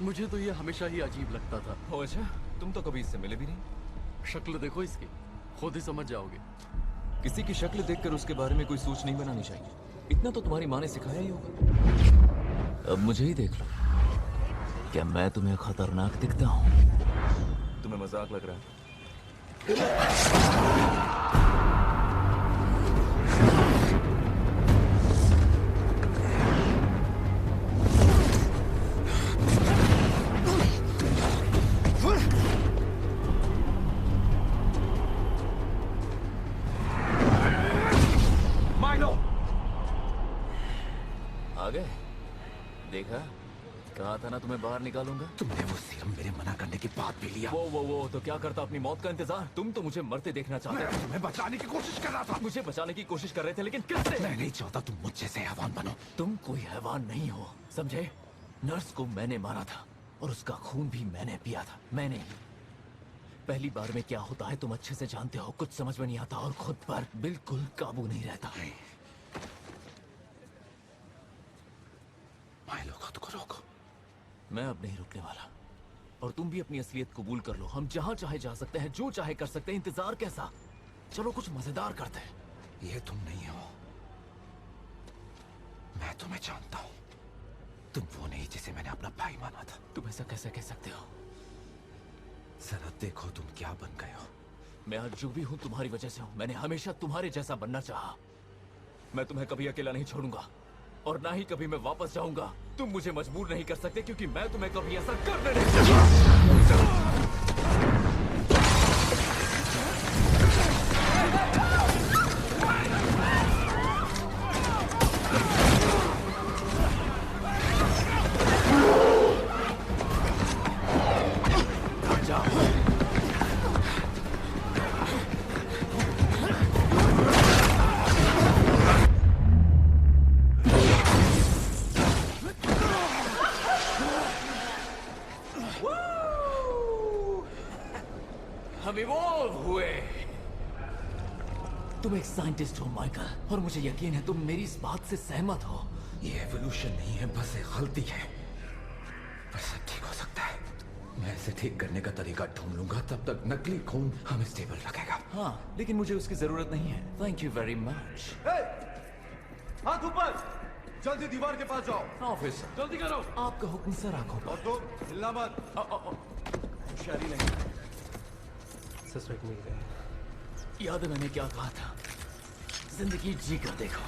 मुझे तो ये हमेशा ही अजीब लगता था। हो अच्छा, तुम तो कभी इससे मिले भी नहीं। शक्ल देखो इसकी, खुद ही समझ जाओगे। किसी की शक्ल देखकर उसके बारे में कोई सोच नहीं बनानी चाहिए। इतना तो तुम्हारी माँ ने सिखाया ही होगा। अब मुझे ही देख लो, क्या मैं तुम्हें खतरनाक दिखता हूँ? तुम्हें मजाक लग रहा है? आ गए? देखा, कहा था ना तुम्हें बाहर निकालूंगा। तुमने वो सीरम मेरे मना करने की बात भी लिया। वो तो क्या करता अपनी मौत का इंतजार? तुम तो मुझे मरते देखना चाहते थे। तुम्हें बचाने की कोशिश कर रहा था। मुझे बचाने की कोशिश कर रहे थे, लेकिन किससे? मैं नहीं चाहता तुम मुझ जैसे हैवान बनो। तुम कोई हैवान नहीं हो, समझे? नर्स को मैंने मारा था और उसका खून भी मैंने पिया था। मैंने ही। पहली बार में क्या होता है तुम अच्छे से जानते हो। कुछ समझ में नहीं आता और खुद पर बिल्कुल काबू नहीं रहता। माइलो, खुद को रोको। मैं अब नहीं रुकने वाला, और तुम भी अपनी असलियत कबूल कर लो। हम जहां चाहे जा सकते हैं, जो चाहे कर सकते हैं। इंतजार कैसा? चलो कुछ मजेदार करते हैं। ये तुम नहीं हो। मैं तुम्हें जानता हूं। तुम वो नहीं जिसे मैंने अपना भाई माना था। तुम ऐसा कैसे कह सकते हो? जरा देखो तुम क्या बन गए हो। मैं आज जो भी हूं तुम्हारी वजह से हूं। मैंने हमेशा तुम्हारे जैसा बनना चाहा। मैं तुम्हें कभी अकेला नहीं छोड़ूंगा और ना ही कभी मैं वापस जाऊंगा। तुम मुझे मजबूर नहीं कर सकते क्योंकि मैं तुम्हें कभी ऐसा करने नहीं दूंगा। हम इवॉल्व हुए। तुम एक साइंटिस्ट हो माइकल, और मुझे यकीन है तुम मेरी इस बात से सहमत हो। ये एवोल्यूशन नहीं है, बस एक गलती है। पर सब ठीक हो सकता है। मैं इसे ठीक करने का तरीका ढूंढ लूंगा, तब तक नकली खून हमें स्टेबल रखेगा। हाँ, लेकिन मुझे उसकी जरूरत नहीं है। Thank you very much. हाथ ऊपर, जल्दी दीवार के पास जाओ। ऑफिसर जल्दी करो। आपका हुक्म सर, आंखों पर। और तुम हिलना मत। होशियारी नहीं। सस्पेक्ट मिल गए। याद है मैंने क्या कहा था? जिंदगी जी कर देखो।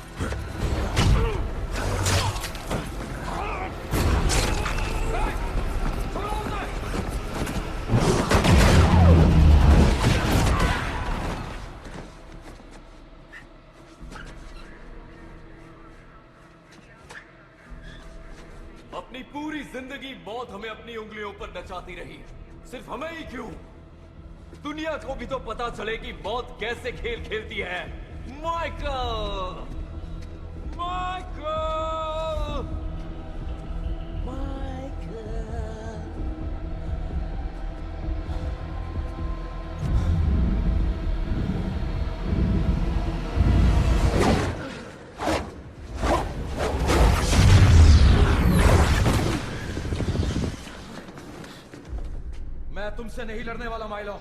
अपनी पूरी जिंदगी मौत हमें अपनी उंगलियों पर नचाती रही। सिर्फ हमें ही क्यों, दुनिया को भी तो पता चले कि मौत कैसे खेल खेलती है। Michael, Michael, Michael. मैं तुमसे नहीं लड़ने वाला माइलो।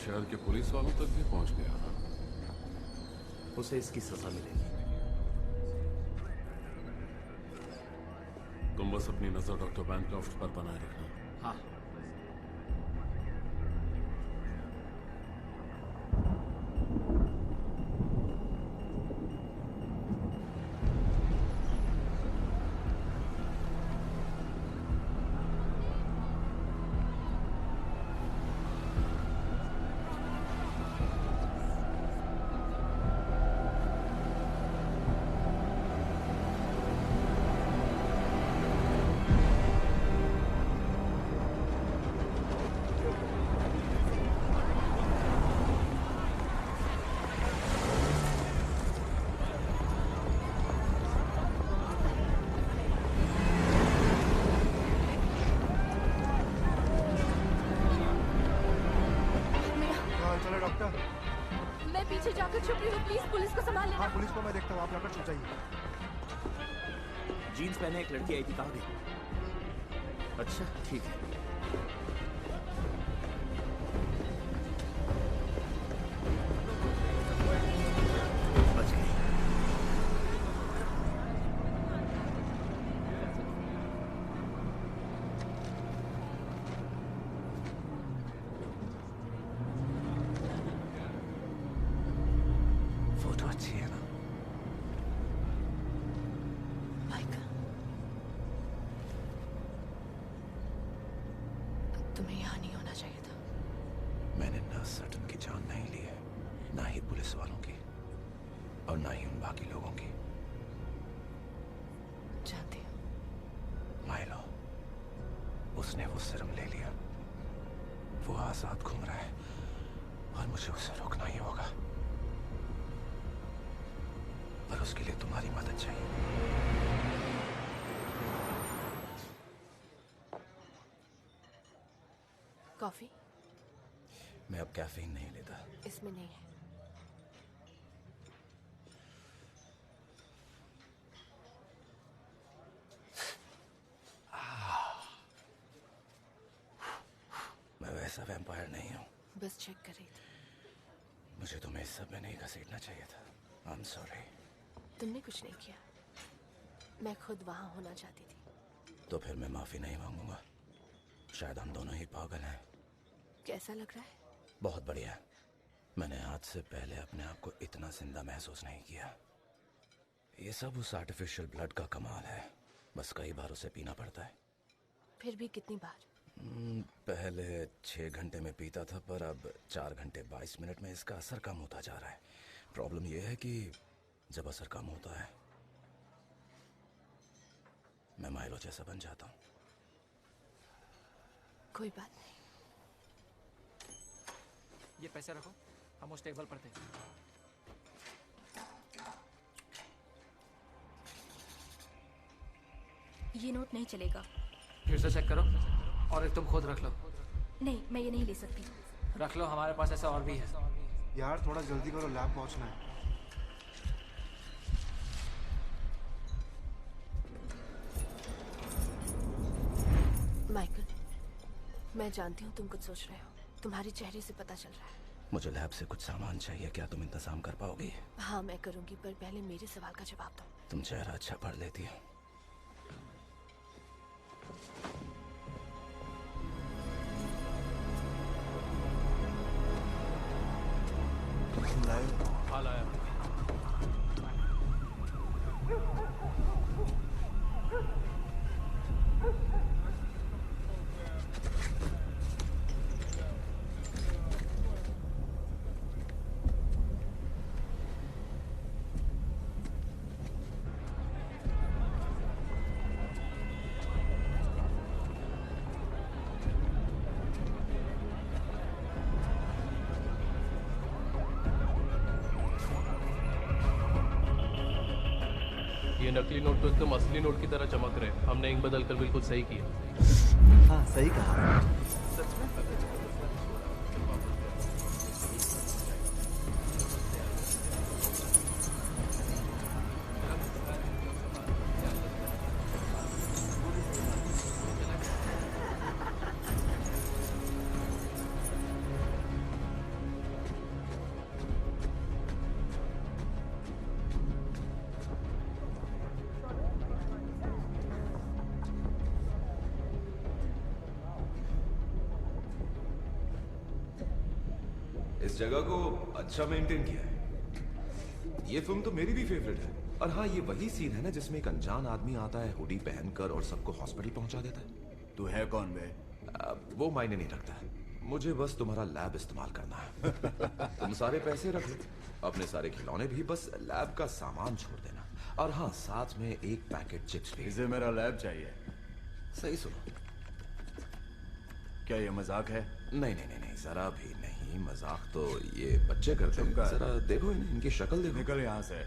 शहर के पुलिस वालों तक भी पहुंच गया ना। उसे इसकी सजा मिलेगी। तुम बस अपनी नजर डॉक्टर बैनक्रॉफ्ट पर बनाए रखना। हाँ। मैं पीछे जाकर छुप रही हूँ, प्लीज पुलिस को संभाल लेना। हाँ, पुलिस को मैं देखता हूँ, आप जाकर छुप जाइए। जीन्स पहने एक लड़की आई थी, कहाँ गई? अच्छा ठीक है। बच गई। अच्छी है ना? माइकल, तुम्हें यहाँ नहीं होना चाहिए था। मैंने ना सटन की जान नहीं ली है, ना ही पुलिस वालों की, और ना ही उन बाकी लोगों की। जानती हूँ। माइलो, उसने वो सिरम ले लिया, वो आजाद घूम रहा है और मुझे उसे रोकना ही होगा। पर उसके लिए तुम्हारी मदद चाहिए। कॉफी? मैं अब कैफीन नहीं लेता। इसमें नहीं है। मैं वैसा वैम्पायर नहीं हूँ। बस चेक कर रही थी। मुझे तुम्हें इस सब में नहीं घसीटना चाहिए था। I'm sorry। तुमने कुछ नहीं किया, मैं खुद वहां होना चाहती थी। तो फिर मैं माफी नहीं मांगूंगा। शायद हम दोनों ही पागल हैं। कैसा लग रहा है? बहुत बढ़िया। मैंने आज से पहले अपने आप को इतना जिंदा महसूस नहीं किया। ये सब उस आर्टिफिशियल ब्लड का कमाल है। बस कई बार उसे पीना पड़ता है। फिर भी कितनी बार? पहले 6 घंटे में पीता था, पर अब 4 घंटे 22 मिनट में इसका असर कम होता जा रहा है। प्रॉब्लम यह है कि जब असर कम होता है, मैं माइलो जैसा बन जाता हूँ। कोई बात नहीं। ये पैसे रखो, हम उस टेबल पर थे। ये नोट नहीं चलेगा। फिर से चेक करो, और एक तुम खुद रख लो। नहीं, मैं ये नहीं ले सकती। रख लो, हमारे पास ऐसा और भी है। यार थोड़ा जल्दी करो, लैब पहुंचना है। माइकल, मैं जानती हूँ तुम कुछ सोच रहे हो। तुम्हारे चेहरे से पता चल रहा है। मुझे लैब से कुछ सामान चाहिए, क्या तुम इंतजाम कर पाओगी? हाँ, मैं करूंगी, पर पहले मेरे सवाल का जवाब दो। तुम चेहरा अच्छा पढ़ लेती हो। हाल आया। ये नकली नोट तो एकदम असली नोट की तरह चमक रहे हैं। हमने इंक बदल कर बिल्कुल सही किया। हाँ, सही कहा। सच में? इस जगह को अच्छा मेंटेन किया है। ये फिल्म तो मेरी भी फेवरेट है। और हाँ, ये वही सीन है ना जिसमें एक अनजान आदमी आता है हुडी पहनकर और सबको हॉस्पिटल पहुंचा देता है। तू है कौन बे? वो मायने नहीं रखता है। मुझे बस तुम्हारा लैब इस्तेमाल करना है। तुम सारे पैसे रख लो, अपने सारे खिलौने भी, बस लैब का सामान छोड़ देना। और हाँ, साथ में एक पैकेट चिप्स भी। इसे मेरा लैब चाहिए। सही सुनो। क्या ये मजाक है? नहीं नहीं नहीं नहीं, जरा भी नहीं। मजाक तो ये बच्चे करते हैं। जरा देखो इनकी शक्ल देखो। निकल यहाँ से।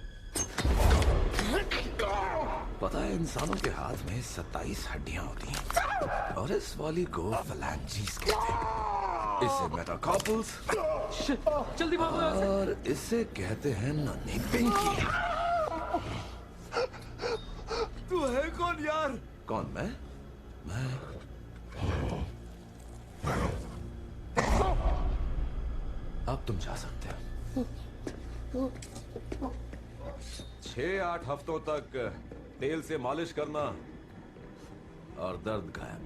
पता है, इंसानों के हाथ में 27 हड्डियां होती हैं और इस वाली को फैलेंजीज कहते हैं। इसे मेटाकार्पल्स, जल्दी भागो यहाँ से। और इसे कहते हैं नन्ही पिंकी। तू है कौन यार? कौन? मैं अब तुम जा सकते हो। 6-8 हफ्तों तक तेल से मालिश करना और दर्द गायब।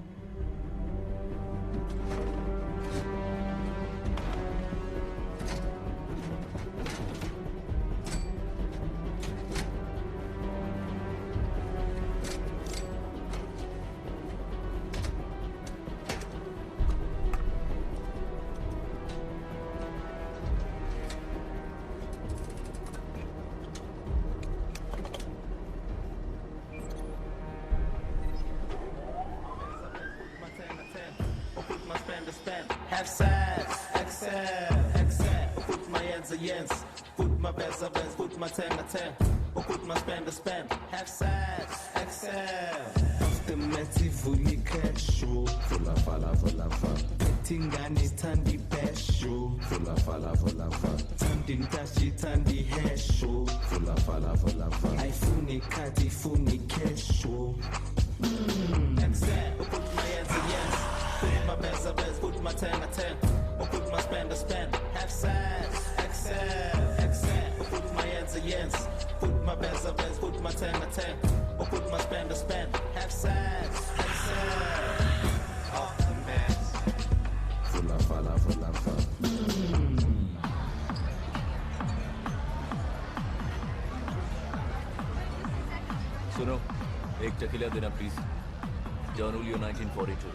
Have sex, excel, excel. Put my hands against, put my best against, put my 10 or put my spend. Have sex, excel. Automatic unicate show. Fula fala fula fa. Tingani tandi best show. Fula fala fula fa. Tandi tashi tandi hair show. Fula fala fula fa. I funi kati funi cash show. Excel, put my hands against, put my best, put my 10 or put my spend. Have sex, excel, excel. Put my hands against, put my best, put my 10 or put my spend. Have sex, excel. Off the mess. Fula fala fula fa. सुनो, एक tequila देना please. John उलियो 1942।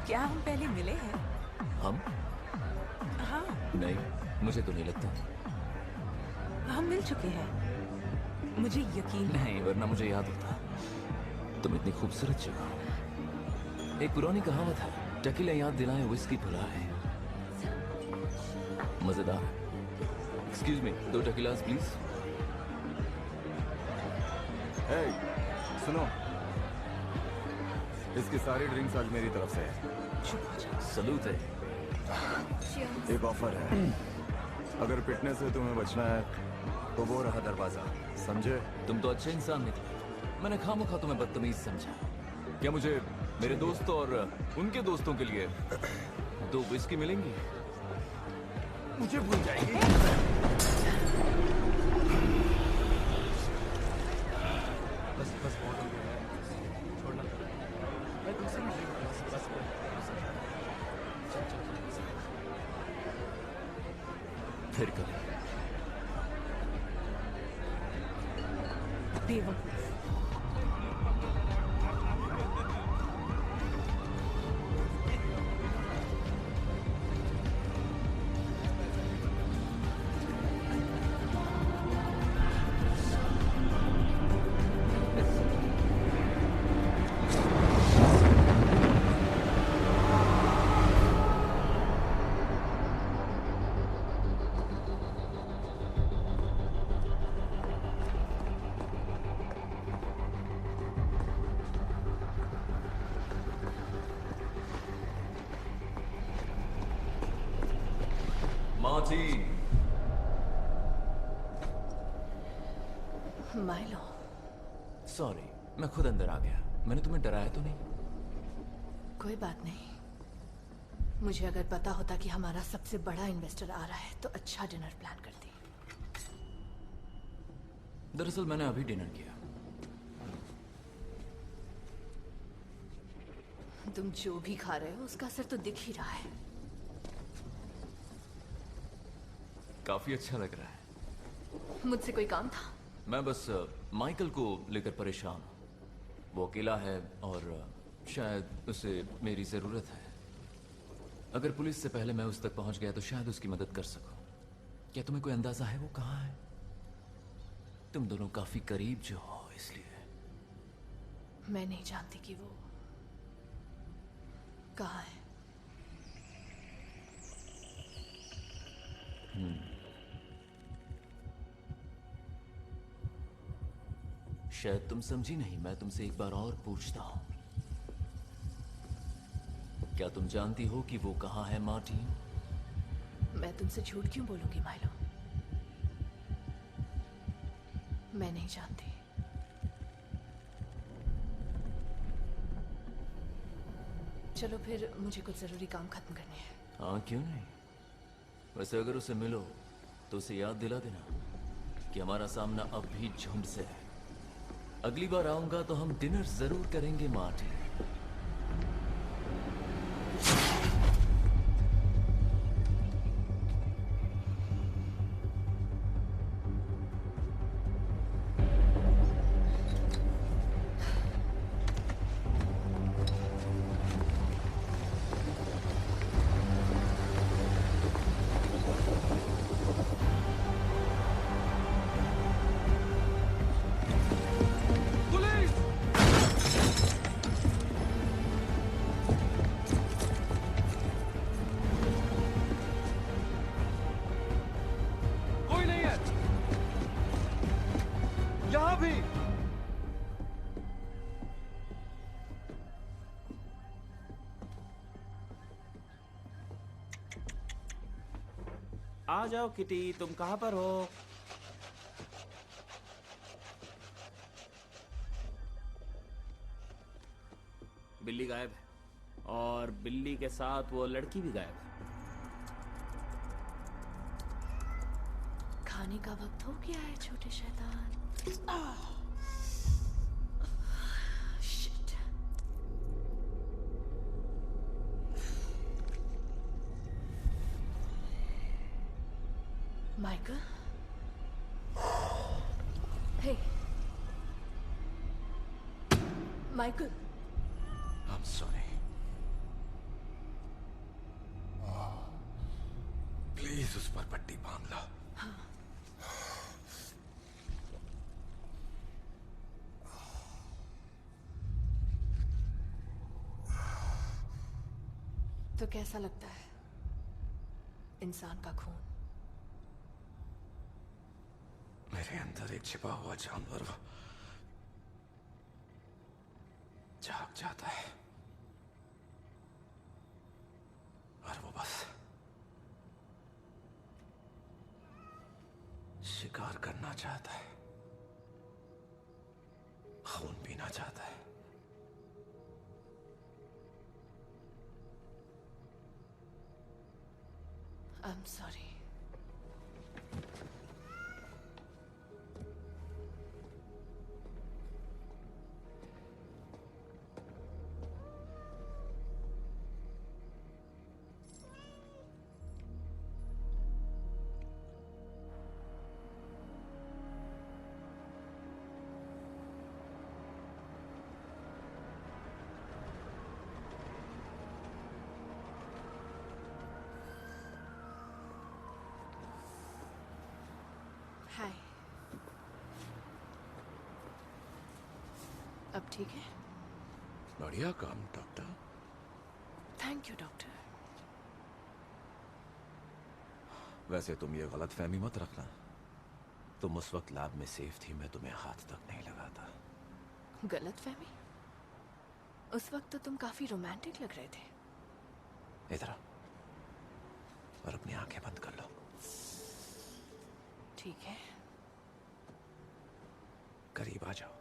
क्या हम पहले मिले हैं? हम? हाँ, नहीं, मुझे तो नहीं लगता। हम मिल चुके हैं। मुझे यकीन नहीं, वरना मुझे याद होता। तुम इतनी खूबसूरत जगह हो। एक पुरानी कहावत है, टकीला याद दिलाए विस्की भुलाए। मजेदार। Excuse me, 2 टकीलास please. हे, सुनो, इसकी सारी ड्रिंक्स आज मेरी तरफ से है। सलूट है। एक ऑफर है, अगर पिटने से तुम्हें बचना है तो वो रहा दरवाजा, समझे? तुम तो अच्छे इंसान निकले। मैंने खामखा तुम्हें बदतमीज समझा। क्या मुझे मेरे दोस्तों और उनके दोस्तों के लिए 2 विस्की मिलेंगी? मुझे भूल जाएगी। बस बस बहुत हो गया है, छोड़ना। मैं तुमसे नहीं ड्रिंक, बस चल। फिर कभी। बेवकूफ। माइलो। सॉरी, मैं खुद अंदर आ गया। मैंने तुम्हें डराया तो नहीं? कोई बात नहीं। मुझे अगर पता होता कि हमारा सबसे बड़ा इन्वेस्टर आ रहा है तो अच्छा डिनर प्लान करती। दरअसल मैंने अभी डिनर किया। तुम जो भी खा रहे हो उसका असर तो दिख ही रहा है। काफी अच्छा लग रहा है। मुझसे कोई काम था? मैं बस माइकल को लेकर परेशान हूं। वो अकेला है और शायद उसे मेरी जरूरत है। अगर पुलिस से पहले मैं उस तक पहुंच गया तो शायद उसकी मदद कर सकूं। क्या तुम्हें कोई अंदाजा है वो कहां है? तुम दोनों काफी करीब जो हो, इसलिए। मैं नहीं जानती कि वो कहां है। शायद तुम समझी नहीं। मैं तुमसे एक बार और पूछता हूं। क्या तुम जानती हो कि वो कहां है, मार्टिन? मैं तुमसे झूठ क्यों बोलूंगी माइलो? मैं नहीं जानती। चलो फिर, मुझे कुछ जरूरी काम खत्म करने हैं। हाँ, क्यों नहीं। वैसे अगर उसे मिलो तो उसे याद दिला देना कि हमारा सामना अब भी झुंड से है। अगली बार आऊंगा तो हम डिनर जरूर करेंगे, मार्टिन। आ जाओ किटी, तुम कहाँ पर हो? बिल्ली गायब है और बिल्ली के साथ वो लड़की भी गायब है। खाने का वक्त हो गया है छोटे शैतान। Shit. Michael? Hey Michael. I'm sorry. Please उस पर पट्टी बांध लो। तो कैसा लगता है इंसान का खून? मेरे अंदर एक छिपा हुआ जानवर जाग जाता है और वो बस शिकार करना चाहता है, खून पीना चाहता है। I'm sorry. हाय। अब ठीक है? बढ़िया काम डॉक्टर। Thank you doctor. वैसे तुम ये गलत फहमी मत रखना, तुम उस वक्त लैब में सेफ थी, मैं तुम्हें हाथ तक नहीं लगाता। गलत फहमी? उस वक्त तो तुम काफी रोमांटिक लग रहे थे। इधर आओ और अपनी आंखें बंद कर लो। ठीक है। करीब आ जाओ।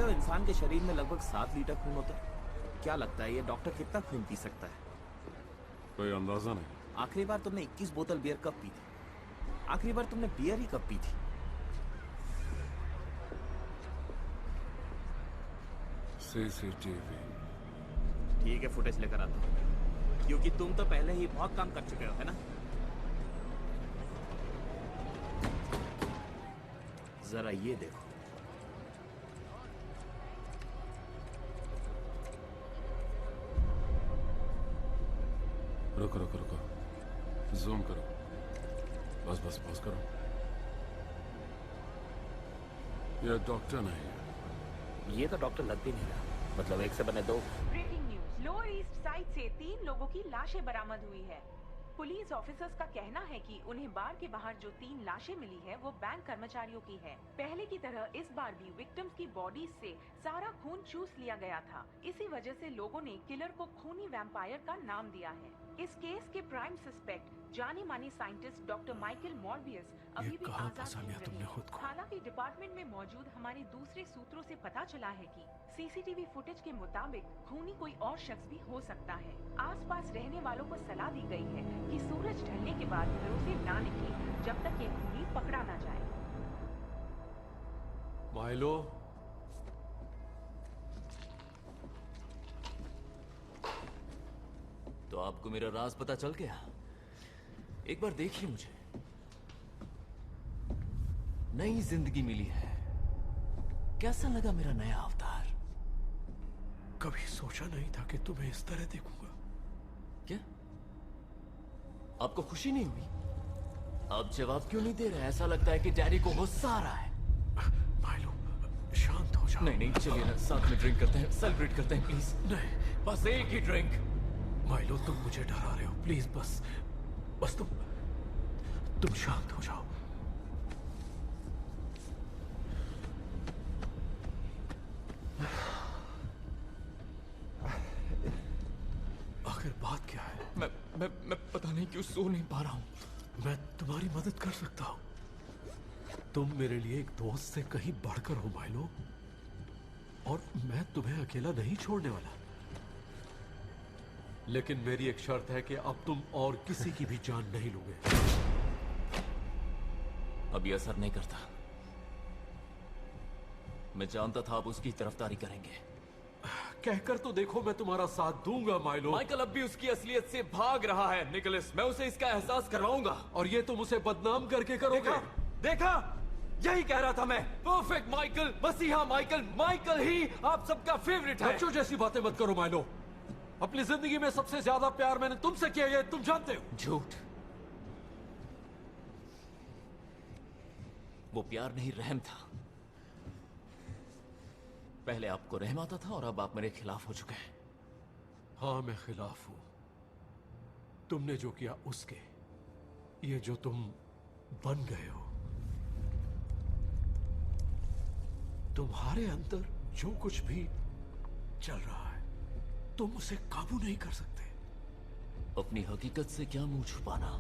इंसान के शरीर में लगभग 7 लीटर खून होता है। क्या लगता है ये डॉक्टर कितना खून पी सकता है? कोई अंदाजा नहीं। आखिरी बार तुमने 21 बोतल बियर कब पी थी? आखिरी बार तुमने बियर ही कब पी थी? सीसीटीवी। ठीक है, फुटेज लेकर आता हूँ, क्योंकि तुम तो पहले ही बहुत काम कर चुके हो, है ना? जरा ये देखो। रुको रुको रुको, जूम करो। बस बस पॉज करो। ये डॉक्टर नहीं है। ये तो डॉक्टर लग भी नहीं रहा। मतलब एक से बने दो। Breaking news, Lower East Side से 3 लोगों की लाशें बरामद हुई है। पुलिस ऑफिसर्स का कहना है कि उन्हें बार के बाहर जो 3 लाशें मिली है वो बैंक कर्मचारियों की है। पहले की तरह इस बार भी विक्टिम्स की बॉडीज से सारा खून चूस लिया गया था। इसी वजह से लोगों ने किलर को खूनी वैम्पायर का नाम दिया है। इस केस के प्राइम सस्पेक्ट जानी मानी साइंटिस्ट डॉक्टर माइकल मॉर्बियस अभी भी आजाद घूम रहे हैं। हालांकि डिपार्टमेंट में मौजूद हमारे दूसरे सूत्रों से पता चला है कि सीसीटीवी फुटेज के मुताबिक खूनी कोई और शख्स भी हो सकता है। आसपास रहने वालों को सलाह दी गई है कि सूरज ढलने के बाद घरों से ना निकलें जब तक ये खूनी पकड़ा ना जाए। माइलो, तो आपको मेरा राज पता चल गया? एक बार देखिए मुझे, नई जिंदगी मिली है। कैसा लगा मेरा नया अवतार? कभी सोचा नहीं था कि तुम्हें इस तरह देखूंगा। क्या आपको खुशी नहीं हुई? अब जवाब क्यों नहीं दे रहे? ऐसा लगता है कि डैडी को गुस्सा आ रहा है। माइलो, शांत हो जाओ। नहीं नहीं, चलिए ना, साथ में ड्रिंक करते हैं, सेलिब्रेट करते हैं प्लीज। नहीं, बस एक ही ड्रिंक। माइलो, तुम मुझे डरा रहे हो। प्लीज बस तुम शांत हो जाओ। आखिर बात क्या है? मैं पता नहीं क्यों सो नहीं पा रहा हूं। मैं तुम्हारी मदद कर सकता हूं। तुम मेरे लिए एक दोस्त से कहीं बढ़कर हो माइलो, और मैं तुम्हें अकेला नहीं छोड़ने वाला। लेकिन मेरी एक शर्त है कि अब तुम और किसी की भी जान नहीं लोगे। अब ये असर नहीं करता। मैं जानता था आप उसकी तरफदारी करेंगे। कहकर तो देखो, मैं तुम्हारा साथ दूंगा माइलो। माइकल अब भी उसकी असलियत से भाग रहा है निकोलस। मैं उसे इसका एहसास करवाऊंगा। और ये तुम उसे बदनाम करके करोगे। देखा? यही कह रहा था मैं। परफेक्ट माइकल, मसीहा माइकल, माइकल ही आप सबका फेवरेट है। बच्चों जैसी बातें मत करो माइलो। अपनी जिंदगी में सबसे ज्यादा प्यार मैंने तुमसे किया, ये तुम जानते हो। झूठ। वो प्यार नहीं, रहम था। पहले आपको रहम आता था और अब आप मेरे खिलाफ हो चुके हैं। हाँ, मैं खिलाफ हूं। तुमने जो किया उसके, ये जो तुम बन गए हो, तुम्हारे अंदर जो कुछ भी चल रहा है, तुम उसे काबू नहीं कर सकते। अपनी हकीकत से क्या मुंह छुपाना।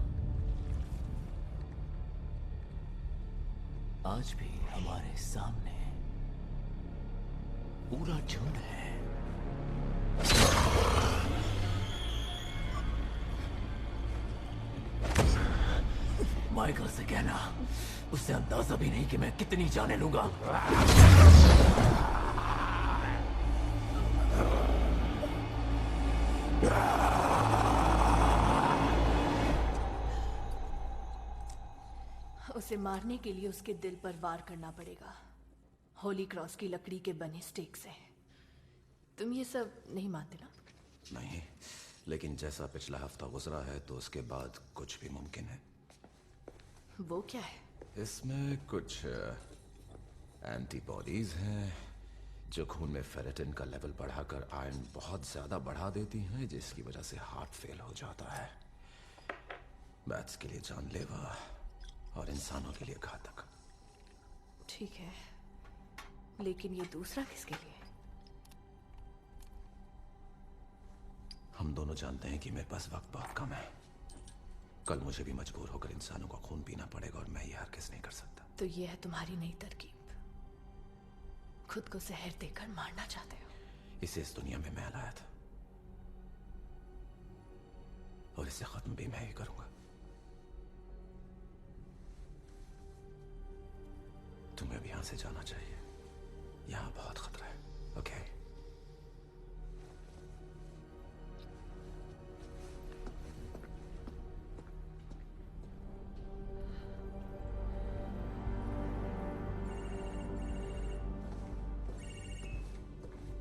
आज भी हमारे सामने पूरा झुंड है। माइकल से कहना, उससे अंदाजा भी नहीं कि मैं कितनी जाने लूंगा। उसे मारने के लिए उसके दिल पर वार करना पड़ेगा, होली क्रॉस की लकड़ी के बने स्टेक से। तुम ये सब नहीं मानते ना? नहीं, लेकिन जैसा पिछला हफ्ता गुजरा है तो उसके बाद कुछ भी मुमकिन है। वो क्या है? इसमें कुछ एंटीबॉडीज हैं जो खून में फेरेटिन का लेवल बढ़ाकर आयरन बहुत ज्यादा बढ़ा देती हैं, जिसकी वजह से हार्ट फेल हो जाता है। बैट्स के लिए जानलेवा और इंसानों के लिए घातक। ठीक है, लेकिन ये दूसरा किसके लिए? हम दोनों जानते हैं कि मेरे पास वक्त बहुत कम है। कल मुझे भी मजबूर होकर इंसानों का खून पीना पड़ेगा और मैं ये हरगिज़ नहीं कर सकता। तो ये है तुम्हारी नई तरकीब? खुद को जहर देकर मारना चाहते हो? इसे इस दुनिया में मैं लाया था और इसे खत्म भी मैं ही करूंगा। तुम्हें भी यहां से जाना चाहिए। यहां बहुत खतरा है। ओके?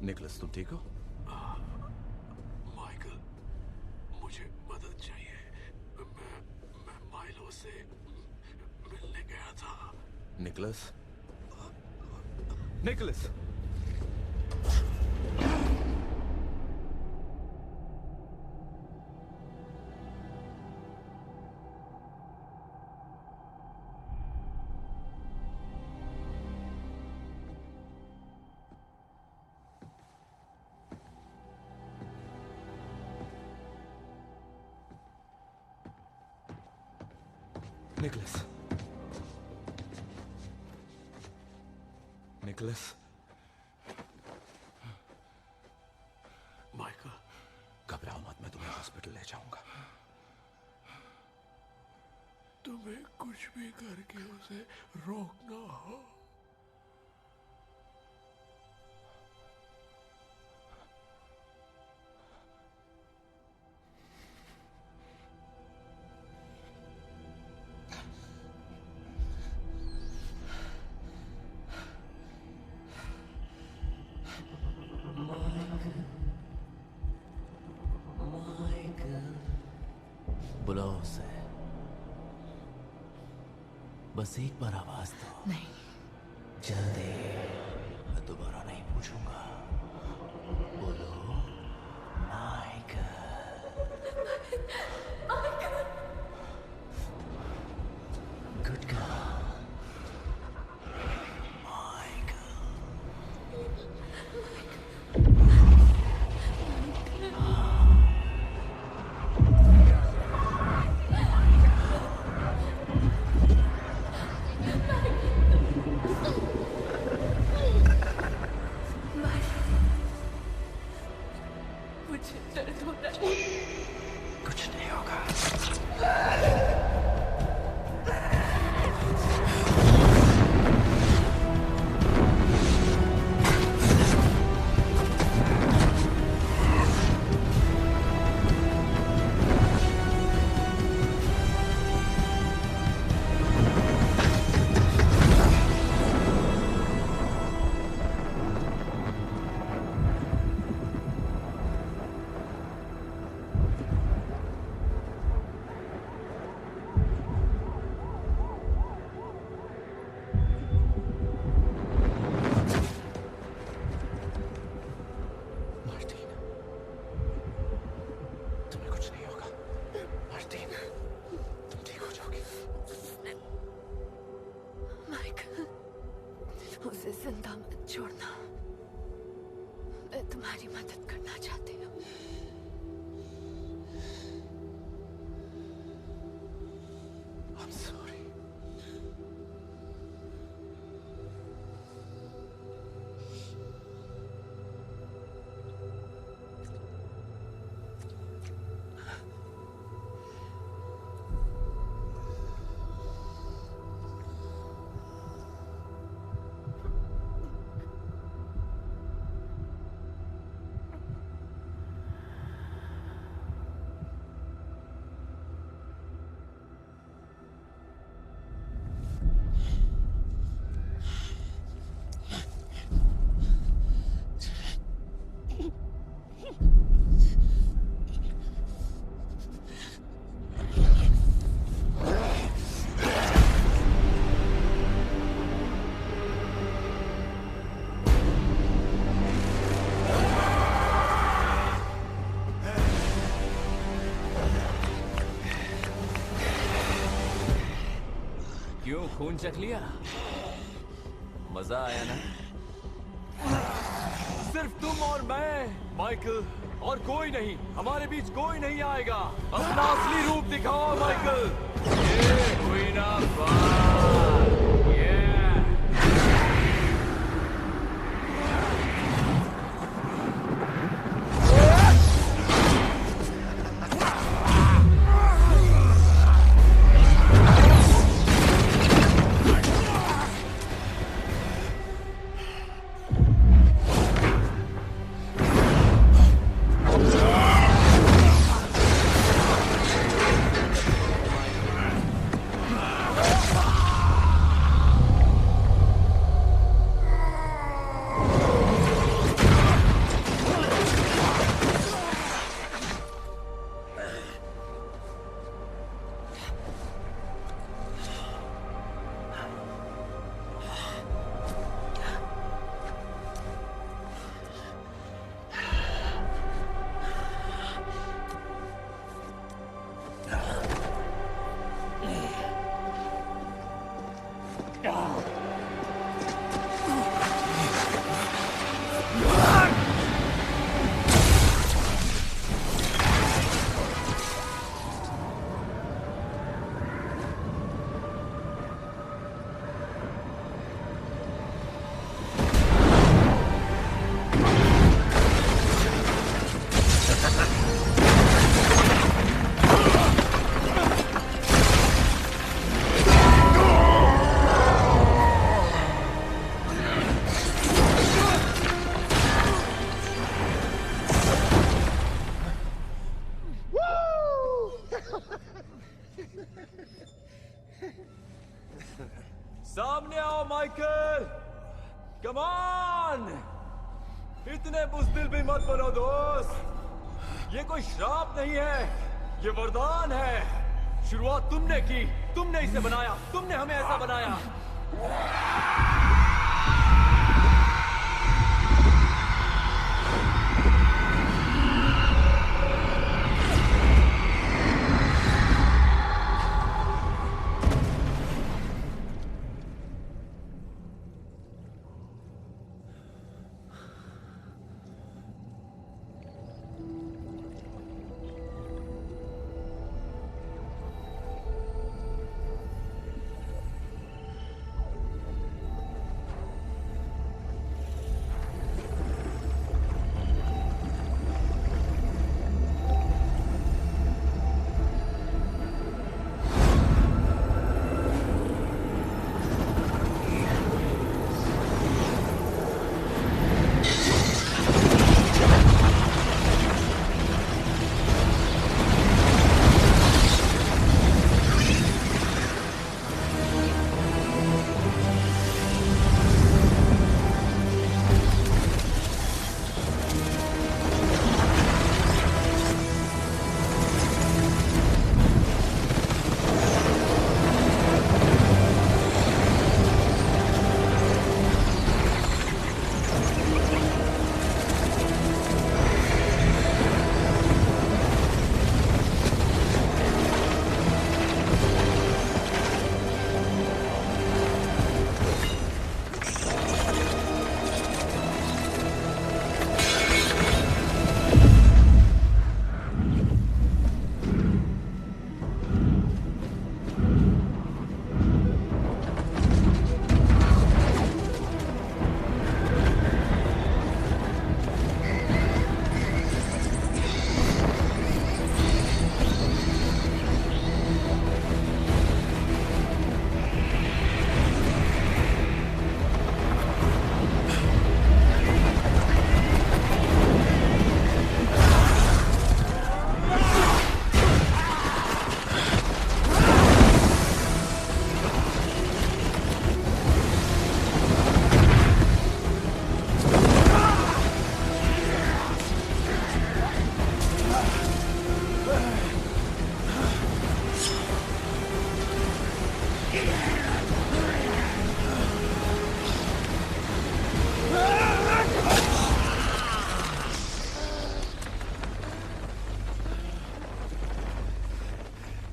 निकोलस, तुम ठीक हो? माइकल, मुझे मदद चाहिए। मैं माइलो से मिलने गया था। Nicholas? Nicholas! Nicholas! Nicholas! Michael, घबराओ मत, मैं तुम्हें हॉस्पिटल ले जाऊंगा। तुम्हें कुछ भी करके उसे रोकना हो। बुलाओ उसे। बस एक बार आवाज दो। नहीं। जल्दी। मैं दोबारा नहीं पूछूंगा। बोलो माइकल। Good girl. मुझे दर्द हो रहा है। कुछ नहीं होगा। उसे जिंदा मत छोड़ना। मैं तुम्हारी मदद करना चाहती हूँ। I'm sorry. क्यों खून चख लिया? मजा आया ना? सिर्फ तुम और मैं, माइकल, और कोई नहीं। हमारे बीच कोई नहीं आएगा। अपना असली रूप दिखाओ माइकल। ये हुई ना बात। सामने आओ माइकल। Come on. इतने बुज़दिल भी मत बनो दोस्त। ये कोई श्राप नहीं है, ये वरदान है। शुरुआत तुमने की, तुमने इसे बनाया, तुमने हमें ऐसा बनाया।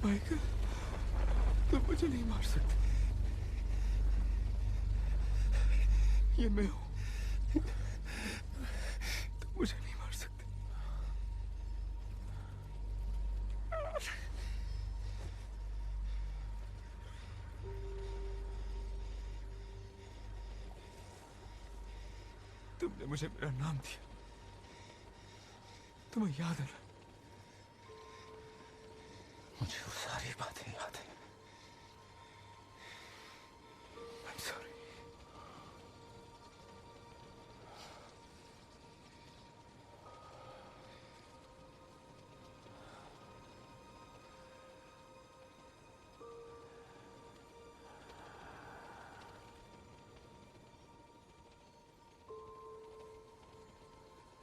माइकल, तुम मुझे नहीं मार सकते। ये मैं हूं। तुम मुझे नहीं मार सकते। तुमने मुझे मेरा नाम दिया, तुम्हें याद है ना? मुझे वो सारी बातें याद है। I'm sorry.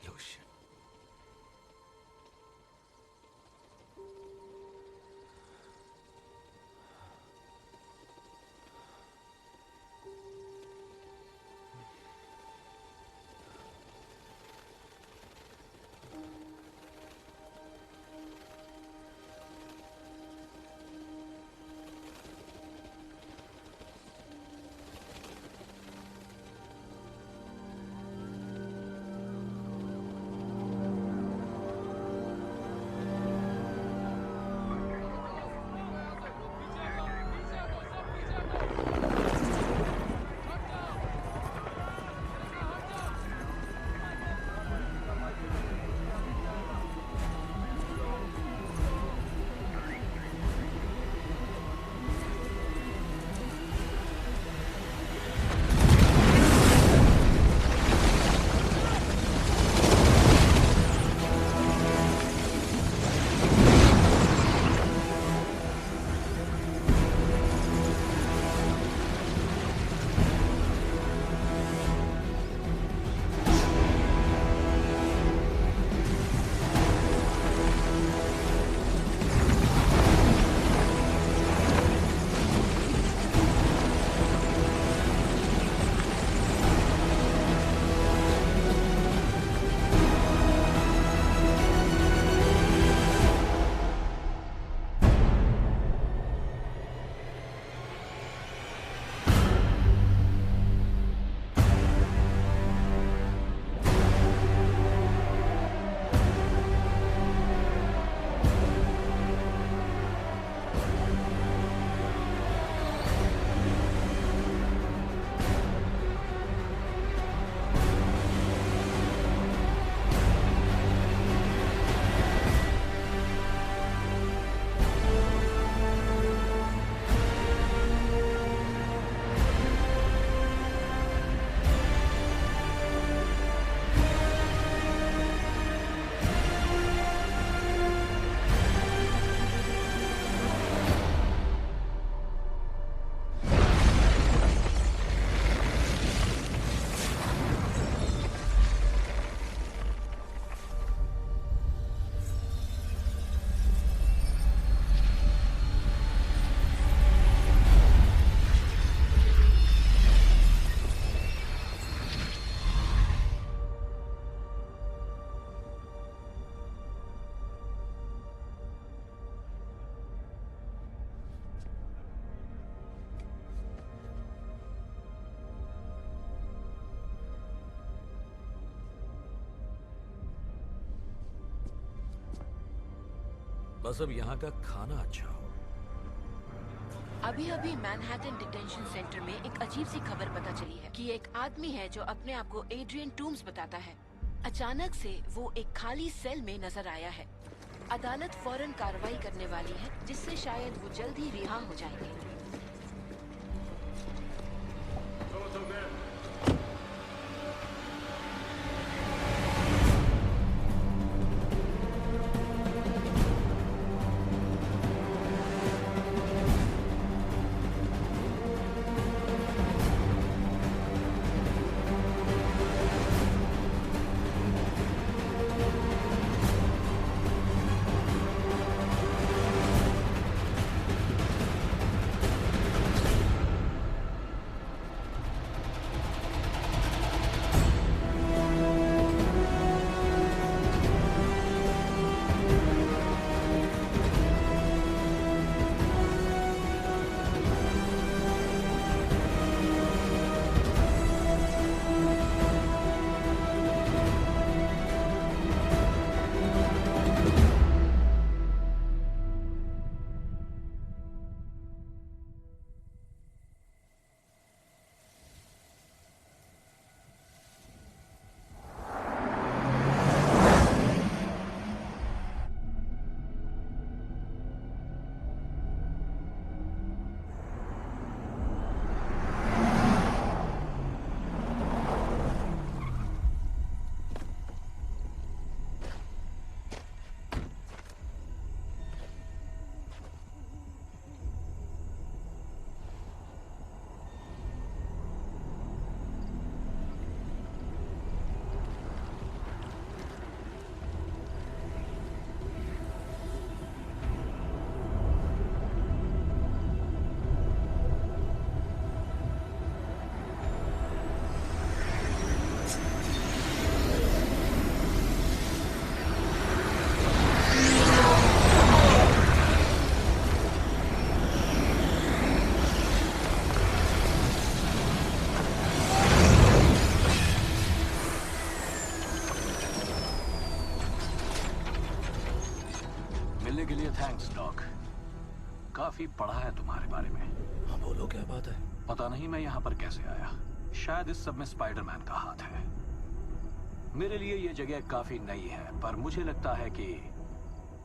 Lucian. बस अब यहाँ का खाना अच्छा हो। अभी अभी मैनहट्टन डिटेंशन सेंटर में एक अजीब सी खबर पता चली है कि एक आदमी है जो अपने आप को एड्रियन टूम्स बताता है। अचानक से वो एक खाली सेल में नजर आया है। अदालत फौरन कार्रवाई करने वाली है, जिससे शायद वो जल्द ही रिहा हो जाएंगे। के लिए थैंक्स डॉक। काफी पढ़ा है तुम्हारे बारे में। हाँ बोलो, क्या बात है? पता नहीं मैं यहाँ पर कैसे आया। शायद इस सब में स्पाइडरमैन का हाथ है। मेरे लिए ये जगह काफी नई है, पर मुझे लगता है कि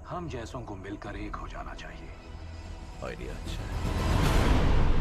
हम जैसों को मिलकर एक हो जाना चाहिए। आइडिया अच्छा है।